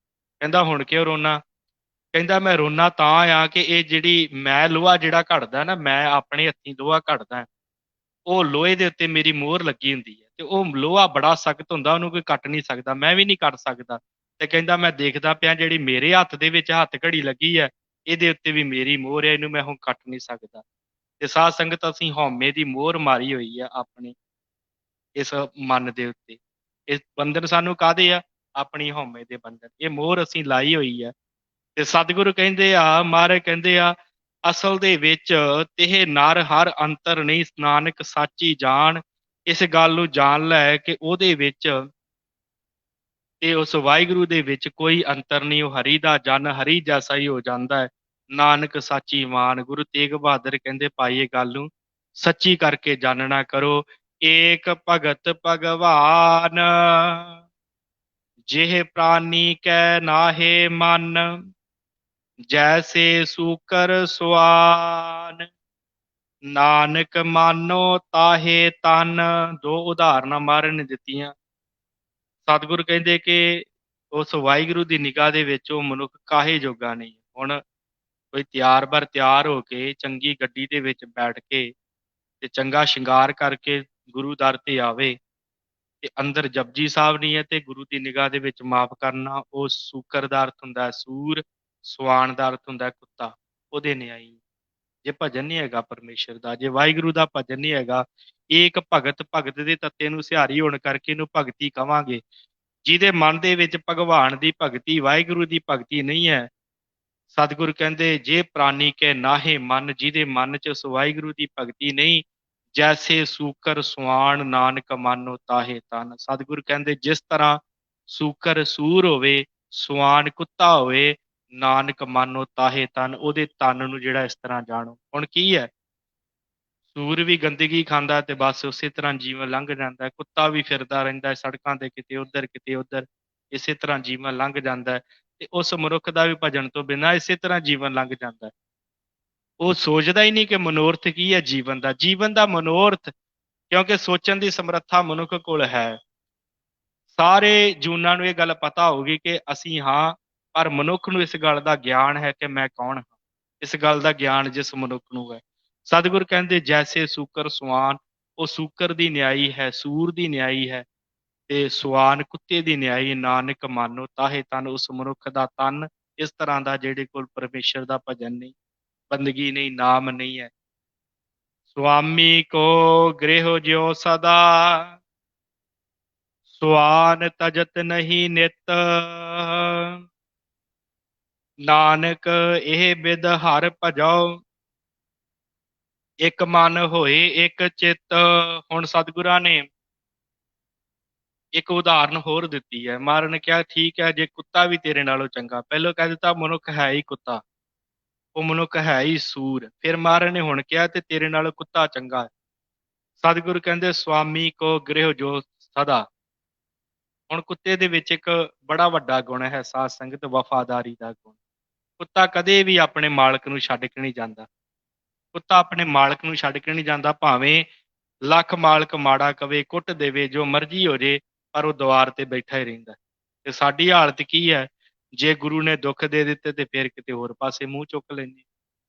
ਕਹਿੰਦਾ ਹੁਣ ਕਿਉਂ ਰੋਣਾ? ਕਹਿੰਦਾ ਮੈਂ ਰੋਣਾ ਤਾਂ ਆ ਕਿ ਇਹ ਜਿਹੜੀ ਮੈਂ ਲੋਹਾ ਜਿਹੜਾ ਘੜਦਾ ਨਾ, ਮੈਂ ਆਪਣੇ ਹੱਥੀਂ ਲੋਹਾ ਘੜਦਾ, ਉਹ ਲੋਹੇ ਦੇ ਉੱਤੇ ਮੇਰੀ ਮੋਹਰ ਲੱਗੀ ਹੁੰਦੀ ਹੈ। ਤੇ ਉਹ ਲੋਹਾ ਬੜਾ ਸਖਤ ਹੁੰਦਾ, ਉਹਨੂੰ ਕੋਈ ਕੱਟ ਨਹੀਂ ਸਕਦਾ, ਮੈਂ ਵੀ ਨਹੀਂ ਕੱਟ ਸਕਦਾ। ਤੇ ਕਹਿੰਦਾ ਮੈਂ ਦੇਖਦਾ ਪਿਆ ਜਿਹੜੀ ਮੇਰੇ ਹੱਥ ਦੇ ਵਿੱਚ ਹੱਥ ਘੜੀ ਲੱਗੀ ਹੈ, ਇਹਦੇ ਉੱਤੇ ਵੀ ਮੇਰੀ ਮੋਹਰ ਹੈ, ਇਹਨੂੰ ਮੈਂ ਹੁਣ ਕੱਟ ਨਹੀਂ ਸਕਦਾ। ਤੇ ਸਾਧ ਸੰਗਤ ਅਸੀਂ ਹਉਮੈ ਦੀ ਮੋਹਰ ਮਾਰੀ ਹੋਈ ਆ ਆਪਣੇ ਇਸ ਮਨ ਦੇ ਉੱਤੇ। ਇਹ ਬੰਧਨ ਸਾਨੂੰ ਕਾਹਦੇ ਆ? ਆਪਣੀ ਹਉਮੈ ਦੇ ਬੰਧਨ। ਇਹ ਮੋਹਰ ਅਸੀਂ ਲਾਈ ਹੋਈ ਆ। ਤੇ ਸਤਿਗੁਰੂ ਕਹਿੰਦੇ ਆ, ਮਹਾਰਾਜ ਕਹਿੰਦੇ ਆ, ਅਸਲ ਦੇ ਵਿੱਚ ਤਿਹ ਨਰ ਹਰ ਅੰਤਰ ਨਹੀਂ, ਨਾਨਕ ਸਾਚੀ ਜਾਣ। ਇਸ ਗੱਲ ਨੂੰ ਜਾਣ ਲੈ ਕਿ ਉਹਦੇ ਵਿੱਚ ਤੇ ਉਸ ਵਾਹਿਗੁਰੂ ਦੇ ਵਿੱਚ ਕੋਈ ਅੰਤਰ ਨਹੀਂ। ਉਹ ਹਰੀ ਦਾ ਜਨ ਹਰੀ ਜੈਸਾ ਹੀ ਹੋ ਜਾਂਦਾ ਹੈ। ਨਾਨਕ ਸਾਚੀ ਮਾਨ। ਗੁਰੂ ਤੇਗ ਬਹਾਦਰ ਕਹਿੰਦੇ ਭਾਈ ਇਹ ਗੱਲ ਨੂੰ ਸੱਚੀ ਕਰਕੇ ਜਾਣਨਾ ਕਰੋ। ਏਕ ਭਗਤ ਭਗਵਾਨ, ਜਿਹ ਪ੍ਰਾਨੀ ਕੈ ਨਾਹੇ ਮਨ, ਜੈਸੇ ਸੂਕਰ ਸੁਆਨ, ਨਾਨਕ ਮਾਨੋ ਤਾਹੇ ਤਨ। ਦੋ ਉਦਾਹਰਨਾਂ ਮਹਾਰਾਜ ਨੇ ਦਿੱਤੀਆਂ। ਸਤਿਗੁਰੂ ਕਹਿੰਦੇ ਕਿ ਉਸ ਵਾਹਿਗੁਰੂ ਦੀ ਨਿਗਾਹ ਦੇ ਵਿੱਚ ਉਹ ਮਨੁੱਖ ਕਾਹੇ ਜੋਗਾ ਨਹੀਂ। ਹੁਣ ਕੋਈ ਤਿਆਰ ਬਰ ਤਿਆਰ ਹੋ ਕੇ ਚੰਗੀ ਗੱਡੀ ਦੇ ਵਿੱਚ ਬੈਠ ਕੇ ਤੇ ਚੰਗਾ ਸ਼ਿੰਗਾਰ ਕਰਕੇ ਗੁਰੂ ਦਰ ਤੇ ਆਵੇ ਤੇ ਅੰਦਰ ਜਪਜੀ ਸਾਹਿਬ ਨਹੀਂ ਹੈ ਤੇ ਗੁਰੂ ਦੀ ਨਿਗਾਹ ਦੇ ਵਿੱਚ ਮਾਫ ਕਰਨਾ, ਉਹ ਸੂਕਰ ਦਾ ਅਰਥ ਹੁੰਦਾ ਸੂਰ, ਸਵਾਨ ਦਾ ਅਰਥ ਹੁੰਦਾ ਕੁੱਤਾ, ਉਹਦੇ ਨਿਆਈ। ਜੇ ਭਜਨ ਨਹੀਂ ਹੈਗਾ ਪਰਮੇਸ਼ਰ ਦਾ, ਜੇ ਵਾਹਿਗੁਰੂ ਦਾ ਭਜਨ ਨਹੀਂ ਹੈਗਾ, ਇਹ ਇੱਕ ਭਗਤ ਦੇ ਤੱਤੇ ਨੂੰ ਸਿਹਾਰੀ ਹੋਣ ਕਰਕੇ ਇਹਨੂੰ ਭਗਤੀ ਕਵਾਂਗੇ। ਜਿਹਦੇ ਮਨ ਦੇ ਵਿੱਚ ਭਗਵਾਨ ਦੀ ਭਗਤੀ, ਵਾਹਿਗੁਰੂ ਦੀ ਭਗਤੀ ਨਹੀਂ ਹੈ, ਸਤਿਗੁਰ ਕਹਿੰਦੇ ਜੇ ਪ੍ਰਾਨੀ ਕੇ ਨਾਹੇ ਮਨ, ਜਿਹਦੇ ਮਨ ਚ ਉਸ ਵਾਹਿਗੁਰੂ ਦੀ ਭਗਤੀ ਨਹੀਂ, ਜੈਸੇ ਸੂਕਰ ਸੁਆਣ ਨਾਨਕ ਮਾਨੋ ਤਾਹੇ ਤਨ। ਸਤਿਗੁਰ ਕਹਿੰਦੇ ਜਿਸ ਤਰ੍ਹਾਂ ਸੂਕਰ ਸੂਰ ਹੋਵੇ, ਸੁਆਣ ਕੁੱਤਾ ਹੋਵੇ, ਨਾਨਕ ਮਾਨੋ ਤਾਹੇ ਤਨ, ਉਹਦੇ ਤਨ ਨੂੰ ਜਿਹੜਾ ਇਸ ਤਰ੍ਹਾਂ ਜਾਣੋ। ਹੁਣ ਕੀ ਹੈ, ਸੂਰ ਵੀ ਗੰਦਗੀ ਖਾਂਦਾ ਤੇ ਬਸ ਉਸੇ ਤਰ੍ਹਾਂ ਜੀਵਨ ਲੰਘ ਜਾਂਦਾ, ਕੁੱਤਾ ਵੀ ਫਿਰਦਾ ਰਹਿੰਦਾ ਸੜਕਾਂ ਤੇ, ਕਿਤੇ ਉੱਧਰ, ਇਸੇ ਤਰ੍ਹਾਂ ਜੀਵਨ ਲੰਘ ਜਾਂਦਾ। ਤੇ ਉਸ ਮਨੁੱਖ ਦਾ ਵੀ ਭਜਨ ਤੋਂ ਬਿਨਾਂ ਇਸੇ ਤਰ੍ਹਾਂ ਜੀਵਨ ਲੰਘ ਜਾਂਦਾ। ਉਹ ਸੋਚਦਾ ਹੀ ਨਹੀਂ ਕਿ ਮਨੋਰਥ ਕੀ ਹੈ ਜੀਵਨ ਦਾ ਮਨੋਰਥ, ਕਿਉਂਕਿ ਸੋਚਣ ਦੀ ਸਮਰੱਥਾ ਮਨੁੱਖ ਕੋਲ ਹੈ। ਸਾਰੇ ਜੂਨਾਂ ਨੂੰ ਇਹ ਗੱਲ ਪਤਾ ਹੋਊਗੀ ਕਿ ਅਸੀਂ ਹਾਂ, ਪਰ ਮਨੁੱਖ ਨੂੰ ਇਸ ਗੱਲ ਦਾ ਗਿਆਨ ਹੈ ਕਿ ਮੈਂ ਕੌਣ ਹਾਂ। ਇਸ ਗੱਲ ਦਾ ਗਿਆਨ ਜਿਸ ਮਨੁੱਖ ਨੂੰ ਹੈ, ਸਤਿਗੁਰ ਕਹਿੰਦੇ ਜੈਸੇ ਸੂਕਰ ਸੁਆਨ, ਉਹ ਸੂਕਰ ਦੀ ਨਿਆਈ ਹੈ, ਸੂਰ ਦੀ ਨਿਆਈ ਹੈ, ਤੇ ਸੁਆਨ ਕੁੱਤੇ ਦੀ ਨਿਆਈ, ਨਾਨਕ ਮਾਨੋ ਤਾਹੇ ਤਨ, ਉਸ ਮਨੁੱਖ ਦਾ ਤਨ ਇਸ ਤਰ੍ਹਾਂ ਦਾ ਜਿਹੜੇ ਕੋਲ ਪਰਮੇਸ਼ਰ ਦਾ ਭਜਨ ਨਹੀਂ, ਬੰਦਗੀ ਨਹੀਂ, ਨਾਮ ਨਹੀਂ ਹੈ। ਸੁਆਮੀ ਕੋ ਗ੍ਰਹਿ ਜਿਉ ਸਦਾ, ਸੁਆਨ ਤਜਤ ਨਹੀਂ ਨਿਤ, ਨਾਨਕ ਇਹ ਬਿਦ ਹਰ ਭਜੋ, ਇੱਕ ਮਨ ਹੋਏ ਇੱਕ ਚਿੱਤ। ਹੁਣ ਸਤਿਗੁਰਾਂ ਨੇ ਇੱਕ ਉਦਾਹਰਨ ਹੋਰ ਦਿੱਤੀ ਹੈ। ਮਹਾਰਾਜ ਨੇ ਕਿਹਾ ਠੀਕ ਹੈ, ਜੇ ਕੁੱਤਾ ਵੀ ਤੇਰੇ ਨਾਲੋਂ ਚੰਗਾ, ਪਹਿਲਾਂ ਕਹਿ ਦਿੱਤਾ ਮਨੁੱਖ ਹੈ ਹੀ ਕੁੱਤਾ, ਉਹ ਮਨੁੱਖ ਹੈ ਹੀ ਸੂਰ, ਫਿਰ ਮਹਾਰਾਜ ਨੇ ਹੁਣ ਕਿਹਾ ਤੇ ਤੇਰੇ ਨਾਲੋਂ ਕੁੱਤਾ ਚੰਗਾ ਹੈ। ਸਤਿਗੁਰੂ ਕਹਿੰਦੇ ਸੁਆਮੀ ਕੋ ਗ੍ਰਹਿ ਜੋ ਸਦਾ। ਹੁਣ ਕੁੱਤੇ ਦੇ ਵਿੱਚ ਇੱਕ ਬੜਾ ਵੱਡਾ ਗੁਣ ਹੈ ਸਾਧ ਸੰਗਤ, ਵਫਾਦਾਰੀ ਦਾ ਗੁਣ। ਕੁੱਤਾ ਕਦੇ ਵੀ ਆਪਣੇ ਮਾਲਕ ਨੂੰ ਛੱਡ ਕੇ ਨਹੀਂ ਜਾਂਦਾ। ਕੁੱਤਾ ਆਪਣੇ ਮਾਲਕ ਨੂੰ ਛੱਡ ਕੇ ਨਹੀਂ ਜਾਂਦਾ, ਭਾਵੇਂ ਲੱਖ ਮਾਲਕ ਮਾੜਾ ਕਵੇ, ਕੁੱਟ ਦੇਵੇ, ਜੋ ਮਰਜ਼ੀ ਹੋ ਜੇ, ਪਰ ਉਹ ਦੁਆਰ ਤੇ ਬੈਠਾ ਹੀ ਰਹਿੰਦਾ। ਤੇ ਸਾਡੀ ਹਾਲਤ ਕੀ ਹੈ, ਜੇ ਗੁਰੂ ਨੇ ਦੁੱਖ ਦੇ ਦਿੱਤੇ ਤੇ ਫਿਰ ਕਿਤੇ ਹੋਰ ਪਾਸੇ ਮੂੰਹ ਚੁੱਕ ਲੈਂਦੇ,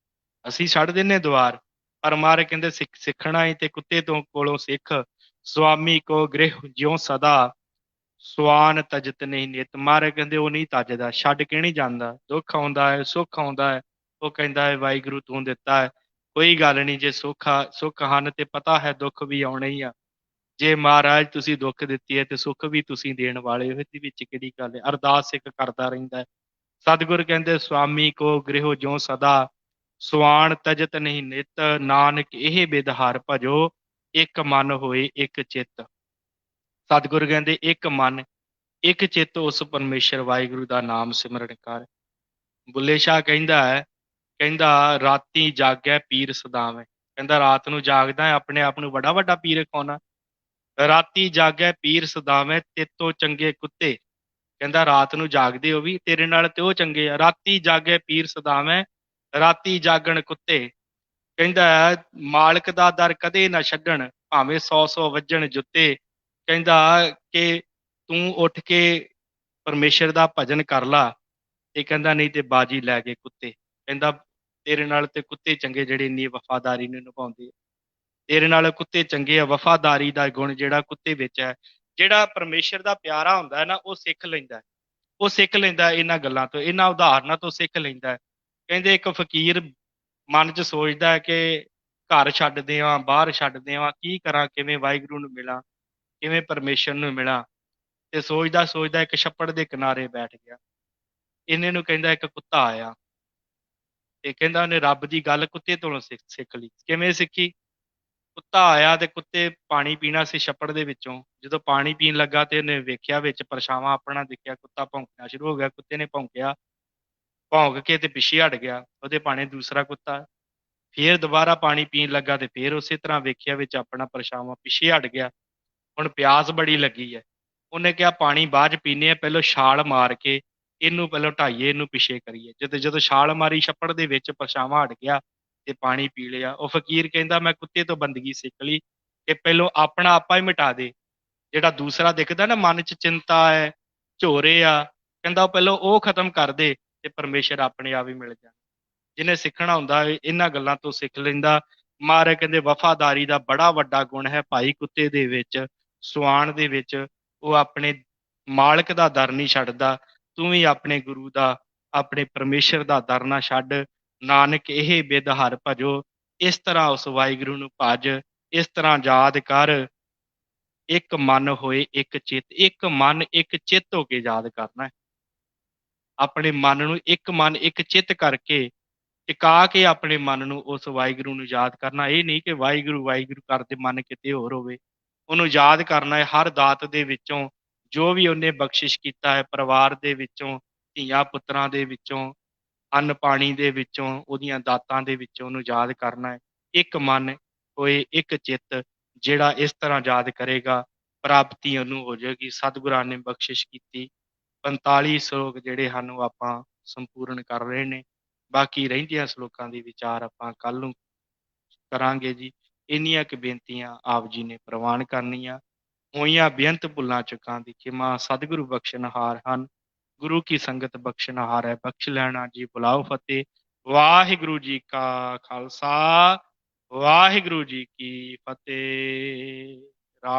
ਅਸੀਂ ਛੱਡ ਦਿੰਦੇ ਦੁਆਰ। ਪਰ ਮਹਾਰਾਜ ਕਹਿੰਦੇ ਸਿੱਖਣਾ ਹੀ ਤੇ ਕੁੱਤੇ ਤੋਂ ਕੋਲੋਂ ਸਿੱਖ। ਸੁਆਮੀ ਕੋ ਗ੍ਰਹਿ ਜਿਉ ਸਦਾ, ਸੁਆਨ ਤਜਤ ਨਹੀਂ ਨਿਤ। ਮਹਾਰਾਜ ਕਹਿੰਦੇ ਉਹ ਨਹੀਂ ਤਜਦਾ, ਛੱਡ ਕੇ ਨਹੀਂ ਜਾਂਦਾ। ਦੁੱਖ ਆਉਂਦਾ ਹੈ, ਸੁੱਖ ਆਉਂਦਾ ਹੈ, ਉਹ ਕਹਿੰਦਾ ਹੈ ਵਾਹਿਗੁਰੂ ਤੂੰ ਦਿੱਤਾ ਹੈ, ਕੋਈ ਗੱਲ ਨਹੀਂ। ਜੇ ਸੁੱਖ ਹਨ ਤੇ ਪਤਾ ਹੈ ਦੁੱਖ ਵੀ ਆਉਣੇ ਹੀ ਆ। ਜੇ ਮਹਾਰਾਜ ਤੁਸੀਂ ਦੁੱਖ ਦਿੱਤੀ ਹੈ ਤੇ ਸੁੱਖ ਵੀ ਤੁਸੀਂ ਦੇਣ ਵਾਲੇ ਹੋ, ਇਹਦੇ ਵਿੱਚ ਕਿਹੜੀ ਗੱਲ ਹੈ। ਅਰਦਾਸ ਇੱਕ ਕਰਦਾ ਰਹਿੰਦਾ ਹੈ। ਸਤਿਗੁਰ ਕਹਿੰਦੇ ਸੁਆਮੀ ਕੋ ਗ੍ਰਹਿ ਜਿਉ ਸਦਾ, ਸੁਆਨ ਤਜਤ ਨਹੀਂ ਨਿਤ, ਨਾਨਕ ਇਹ ਬਿਦ ਹਰਿ ਭਜੋ, ਇੱਕ ਮਨ ਹੋਏ ਇੱਕ ਚਿੱਤ। ਸਤਿਗੁਰ ਕਹਿੰਦੇ ਇੱਕ ਮਨ ਇੱਕ ਚਿੱਤ ਉਸ ਪਰਮੇਸ਼ਰ ਵਾਹਿਗੁਰੂ ਦਾ ਨਾਮ ਸਿਮਰਨ ਕਰ। ਬੁੱਲੇ ਸ਼ਾਹ ਕਹਿੰਦਾ ਹੈ, ਕਹਿੰਦਾ ਰਾਤੀ ਜਾਗੈ ਪੀਰ ਸਦਾਵੇਂ। ਕਹਿੰਦਾ ਰਾਤ ਨੂੰ ਜਾਗਦਾ ਆਪਣੇ ਆਪ ਨੂੰ ਬੜਾ ਵੱਡਾ ਪੀਰ ਖਾਉਣਾ। ਰਾਤੀ ਜਾਗੈ ਪੀਰ ਸਦਾਵੇਂ, ਤੇਤੋਂ ਚੰਗੇ ਕੁੱਤੇ। ਕਹਿੰਦਾ ਰਾਤ ਨੂੰ ਜਾਗਦੇ ਹੋ ਵੀ, ਤੇਰੇ ਨਾਲ ਤੇ ਉਹ ਚੰਗੇ ਆ। ਰਾਤੀ ਜਾਗੈ ਪੀਰ ਸਦਾਵੇਂ, ਰਾਤੀ ਜਾਗਣ ਕੁੱਤੇ। ਕਹਿੰਦਾ ਮਾਲਕ ਦਾ ਦਰ ਕਦੇ ਨਾ ਛੱਡਣ, ਭਾਵੇਂ 100 ਵੱਜਣ ਜੁੱਤੇ। ਕਹਿੰਦਾ ਕਿ ਤੂੰ ਉੱਠ ਕੇ ਪਰਮੇਸ਼ਰ ਦਾ ਭਜਨ ਕਰ ਲਾ, ਤੇ ਕਹਿੰਦਾ ਨਹੀਂ ਤੇ ਬਾਜੀ ਲੈ ਗਏ ਕੁੱਤੇ। ਕਹਿੰਦਾ ਤੇਰੇ ਨਾਲ ਤੇ ਕੁੱਤੇ ਚੰਗੇ ਜਿਹੜੇ ਇੰਨੀ ਵਫਾਦਾਰੀ ਨੂੰ ਨਿਭਾਉਂਦੇ ਆ, ਤੇਰੇ ਨਾਲ ਕੁੱਤੇ ਚੰਗੇ ਆ। ਵਫਾਦਾਰੀ ਦਾ ਗੁਣ ਜਿਹੜਾ ਕੁੱਤੇ ਵਿੱਚ ਹੈ, ਜਿਹੜਾ ਪਰਮੇਸ਼ਰ ਦਾ ਪਿਆਰਾ ਹੁੰਦਾ ਹੈ ਨਾ, ਉਹ ਸਿੱਖ ਲੈਂਦਾ, ਉਹ ਸਿੱਖ ਲੈਂਦਾ ਇਹਨਾਂ ਗੱਲਾਂ ਤੋਂ, ਇਹਨਾਂ ਉਦਾਹਰਨਾਂ ਤੋਂ ਸਿੱਖ ਲੈਂਦਾ। ਕਹਿੰਦੇ ਇੱਕ ਫਕੀਰ ਮਨ 'ਚ ਸੋਚਦਾ ਹੈ ਕਿ ਘਰ ਛੱਡ ਦੇਵਾਂ, ਬਾਹਰ ਛੱਡ ਦੇਵਾਂ, ਕੀ ਕਰਾਂ, ਕਿਵੇਂ ਵਾਹਿਗੁਰੂ ਨੂੰ ਮਿਲਾਂ, ਕਿਵੇਂ ਪਰਮੇਸ਼ਰ ਨੂੰ ਮਿਲਾਂ। ਤੇ ਸੋਚਦਾ ਸੋਚਦਾ ਇੱਕ ਛੱਪੜ ਦੇ ਕਿਨਾਰੇ ਬੈਠ ਗਿਆ। ਇਹਨੇ ਨੂੰ ਕਹਿੰਦਾ ਇੱਕ ਕੁੱਤਾ ਆਇਆ, ਤੇ ਕਹਿੰਦਾ ਉਹਨੇ ਰੱਬ ਦੀ ਗੱਲ ਕੁੱਤੇ ਤੋਂ ਸਿੱਖ ਲਈ। ਕਿਵੇਂ ਸਿੱਖੀ? ਕੁੱਤਾ ਆਇਆ ਤੇ ਕੁੱਤੇ ਪਾਣੀ ਪੀਣਾ ਸੀ ਛੱਪੜ ਦੇ ਵਿੱਚੋਂ। ਜਦੋਂ ਪਾਣੀ ਪੀਣ ਲੱਗਾ ਤੇ ਉਹਨੇ ਵੇਖਿਆ ਵਿੱਚ ਪਰਛਾਵਾਂ ਆਪਣਾ ਦੇਖਿਆ, ਕੁੱਤਾ ਭੌਂਕਣਾ ਸ਼ੁਰੂ ਹੋ ਗਿਆ। ਕੁੱਤੇ ਨੇ ਭੌਂਕਿਆ, ਭੌਂਕ ਕੇ ਤੇ ਪਿੱਛੇ ਹਟ ਗਿਆ। ਉਹਦੇ ਭਾਣੇ ਦੂਸਰਾ ਕੁੱਤਾ ਫੇਰ ਦੁਬਾਰਾ ਪਾਣੀ ਪੀਣ ਲੱਗਾ ਤੇ ਫੇਰ ਉਸੇ ਤਰ੍ਹਾਂ ਵੇਖਿਆ ਵਿੱਚ ਆਪਣਾ ਪਰਛਾਵਾਂ, ਪਿੱਛੇ ਹਟ ਗਿਆ। ਹੁਣ ਪਿਆਸ ਬੜੀ ਲੱਗੀ ਹੈ, ਉਹਨੇ ਕਿਹਾ ਪਾਣੀ ਬਾਅਦ 'ਚ ਪੀਨੇ ਆ, ਪਹਿਲਾਂ ਛਾਲ ਮਾਰ ਕੇ ਇਹਨੂੰ ਪਹਿਲਾਂ ਢਾਈਏ, ਇਹਨੂੰ ਪਿੱਛੇ ਕਰੀਏ। ਜਦੋਂ ਛਾਲ ਮਾਰੀ ਛੱਪੜ ਦੇ ਵਿੱਚ, ਪਰਛਾਵਾਂ ਹਟ ਗਿਆ ਤੇ ਪਾਣੀ ਪੀ ਲਿਆ। ਉਹ ਫਕੀਰ ਕਹਿੰਦਾ ਮੈਂ ਕੁੱਤੇ ਤੋਂ ਬੰਦਗੀ ਸਿੱਖ ਲਈ ਕਿ ਪਹਿਲਾਂ ਆਪਣਾ ਆਪਾ ਹੀ ਮਿਟਾ ਦੇ। ਜਿਹੜਾ ਦੂਸਰਾ ਦਿਖਦਾ ਨਾ ਮਨ 'ਚ ਚਿੰਤਾ ਹੈ, ਝੋਰੇ ਆ, ਕਹਿੰਦਾ ਉਹ ਪਹਿਲਾਂ ਉਹ ਖਤਮ ਕਰ ਦੇ ਤੇ ਪਰਮੇਸ਼ਰ ਆਪਣੇ ਆਪ ਹੀ ਮਿਲ ਜਾਣਾ। ਜਿਹਨੇ ਸਿੱਖਣਾ ਹੁੰਦਾ ਇਹਨਾਂ ਗੱਲਾਂ ਤੋਂ ਸਿੱਖ ਲੈਂਦਾ। ਮਹਾਰਾਜ ਕਹਿੰਦੇ ਵਫਾਦਾਰੀ ਦਾ ਬੜਾ ਵੱਡਾ ਗੁਣ ਹੈ ਭਾਈ ਕੁੱਤੇ ਦੇ ਵਿੱਚ, ਸੁਆਣ ਦੇ ਵਿੱਚ। ਉਹ ਆਪਣੇ ਮਾਲਕ ਦਾ ਦਰ ਨਹੀਂ ਛੱਡਦਾ। ਤੂੰ ਵੀ ਆਪਣੇ ਗੁਰੂ ਦਾ, ਆਪਣੇ ਪਰਮੇਸ਼ਰ ਦਾ ਦਰ ਨਾ ਛੱਡ। ਨਾਨਕ ਇਹ ਬਿਦ ਹਰਿ ਭਜੋ, ਇਸ ਤਰ੍ਹਾਂ ਉਸ ਵਾਹਿਗੁਰੂ ਨੂੰ ਭਜ, ਇਸ ਤਰ੍ਹਾਂ ਯਾਦ ਕਰ। ਇੱਕ ਮਨ ਹੋਏ ਇੱਕ ਚਿੱਤ, ਇੱਕ ਮਨ ਇੱਕ ਚਿੱਤ ਹੋ ਕੇ ਯਾਦ ਕਰਨਾ ਹੈ। ਆਪਣੇ ਮਨ ਨੂੰ ਇੱਕ ਮਨ ਇੱਕ ਚਿੱਤ ਕਰਕੇ ਟਿਕਾ ਕੇ ਆਪਣੇ ਮਨ ਨੂੰ ਉਸ ਵਾਹਿਗੁਰੂ ਨੂੰ ਯਾਦ ਕਰਨਾ। ਇਹ ਨਹੀਂ ਕਿ ਵਾਹਿਗੁਰੂ ਵਾਹਿਗੁਰੂ ਕਰਦੇ ਮਨ ਕਿਤੇ ਹੋਰ ਹੋਵੇ। ਉਹਨੂੰ ਯਾਦ ਕਰਨਾ ਹੈ ਹਰ ਦਾਤ ਦੇ ਵਿੱਚੋਂ, ਜੋ ਵੀ ਉਹਨੇ ਬਖਸ਼ਿਸ਼ ਕੀਤਾ ਹੈ, ਪਰਿਵਾਰ ਦੇ ਵਿੱਚੋਂ, ਧੀਆਂ ਪੁੱਤਰਾਂ ਦੇ ਵਿੱਚੋਂ, ਅੰਨ ਪਾਣੀ ਦੇ ਵਿੱਚੋਂ, ਉਹਦੀਆਂ ਦਾਤਾਂ ਦੇ ਵਿੱਚੋਂ ਉਹਨੂੰ ਯਾਦ ਕਰਨਾ ਹੈ। ਇੱਕ ਮਨ ਹੋਏ ਇੱਕ ਚਿੱਤ, ਜਿਹੜਾ ਇਸ ਤਰ੍ਹਾਂ ਯਾਦ ਕਰੇਗਾ ਪ੍ਰਾਪਤੀ ਉਹਨੂੰ ਹੋ ਜਾਏਗੀ। ਸਤਿਗੁਰਾਂ ਨੇ ਬਖਸ਼ਿਸ਼ ਕੀਤੀ। 45 ਸ਼ਲੋਕ ਜਿਹੜੇ ਹਨ ਉਹ ਆਪਾਂ ਸੰਪੂਰਨ ਕਰ ਰਹੇ ਨੇ। ਬਾਕੀ ਰਹਿੰਦੀਆਂ ਸ਼ਲੋਕਾਂ ਦੀ ਵਿਚਾਰ ਆਪਾਂ ਕੱਲ ਨੂੰ ਕਰਾਂਗੇ ਜੀ। ਇੰਨੀਆਂ ਕੁ ਬੇਨਤੀਆਂ ਆਪ ਜੀ ਨੇ ਪ੍ਰਵਾਨ ਕਰਨੀਆਂ। ਹੋਈਆਂ ਬੇਅੰਤ ਭੁੱਲਾਂ ਚੁੱਕਾਂ ਦੀ ਖਿਮਾ ਸਤਿਗੁਰੂ ਬਖਸ਼ਣਹਾਰ ਹਨ। ਗੁਰੂ ਕੀ ਸੰਗਤ ਬਖਸ਼ਣਹਾਰ ਹੈ, ਬਖਸ਼ ਲੈਣਾ ਜੀ। ਬੁਲਾਓ ਫਤਿਹ। ਵਾਹਿਗੁਰੂ ਜੀ ਕਾ ਖਾਲਸਾ, ਵਾਹਿਗੁਰੂ ਜੀ ਕੀ ਫਤਿਹ।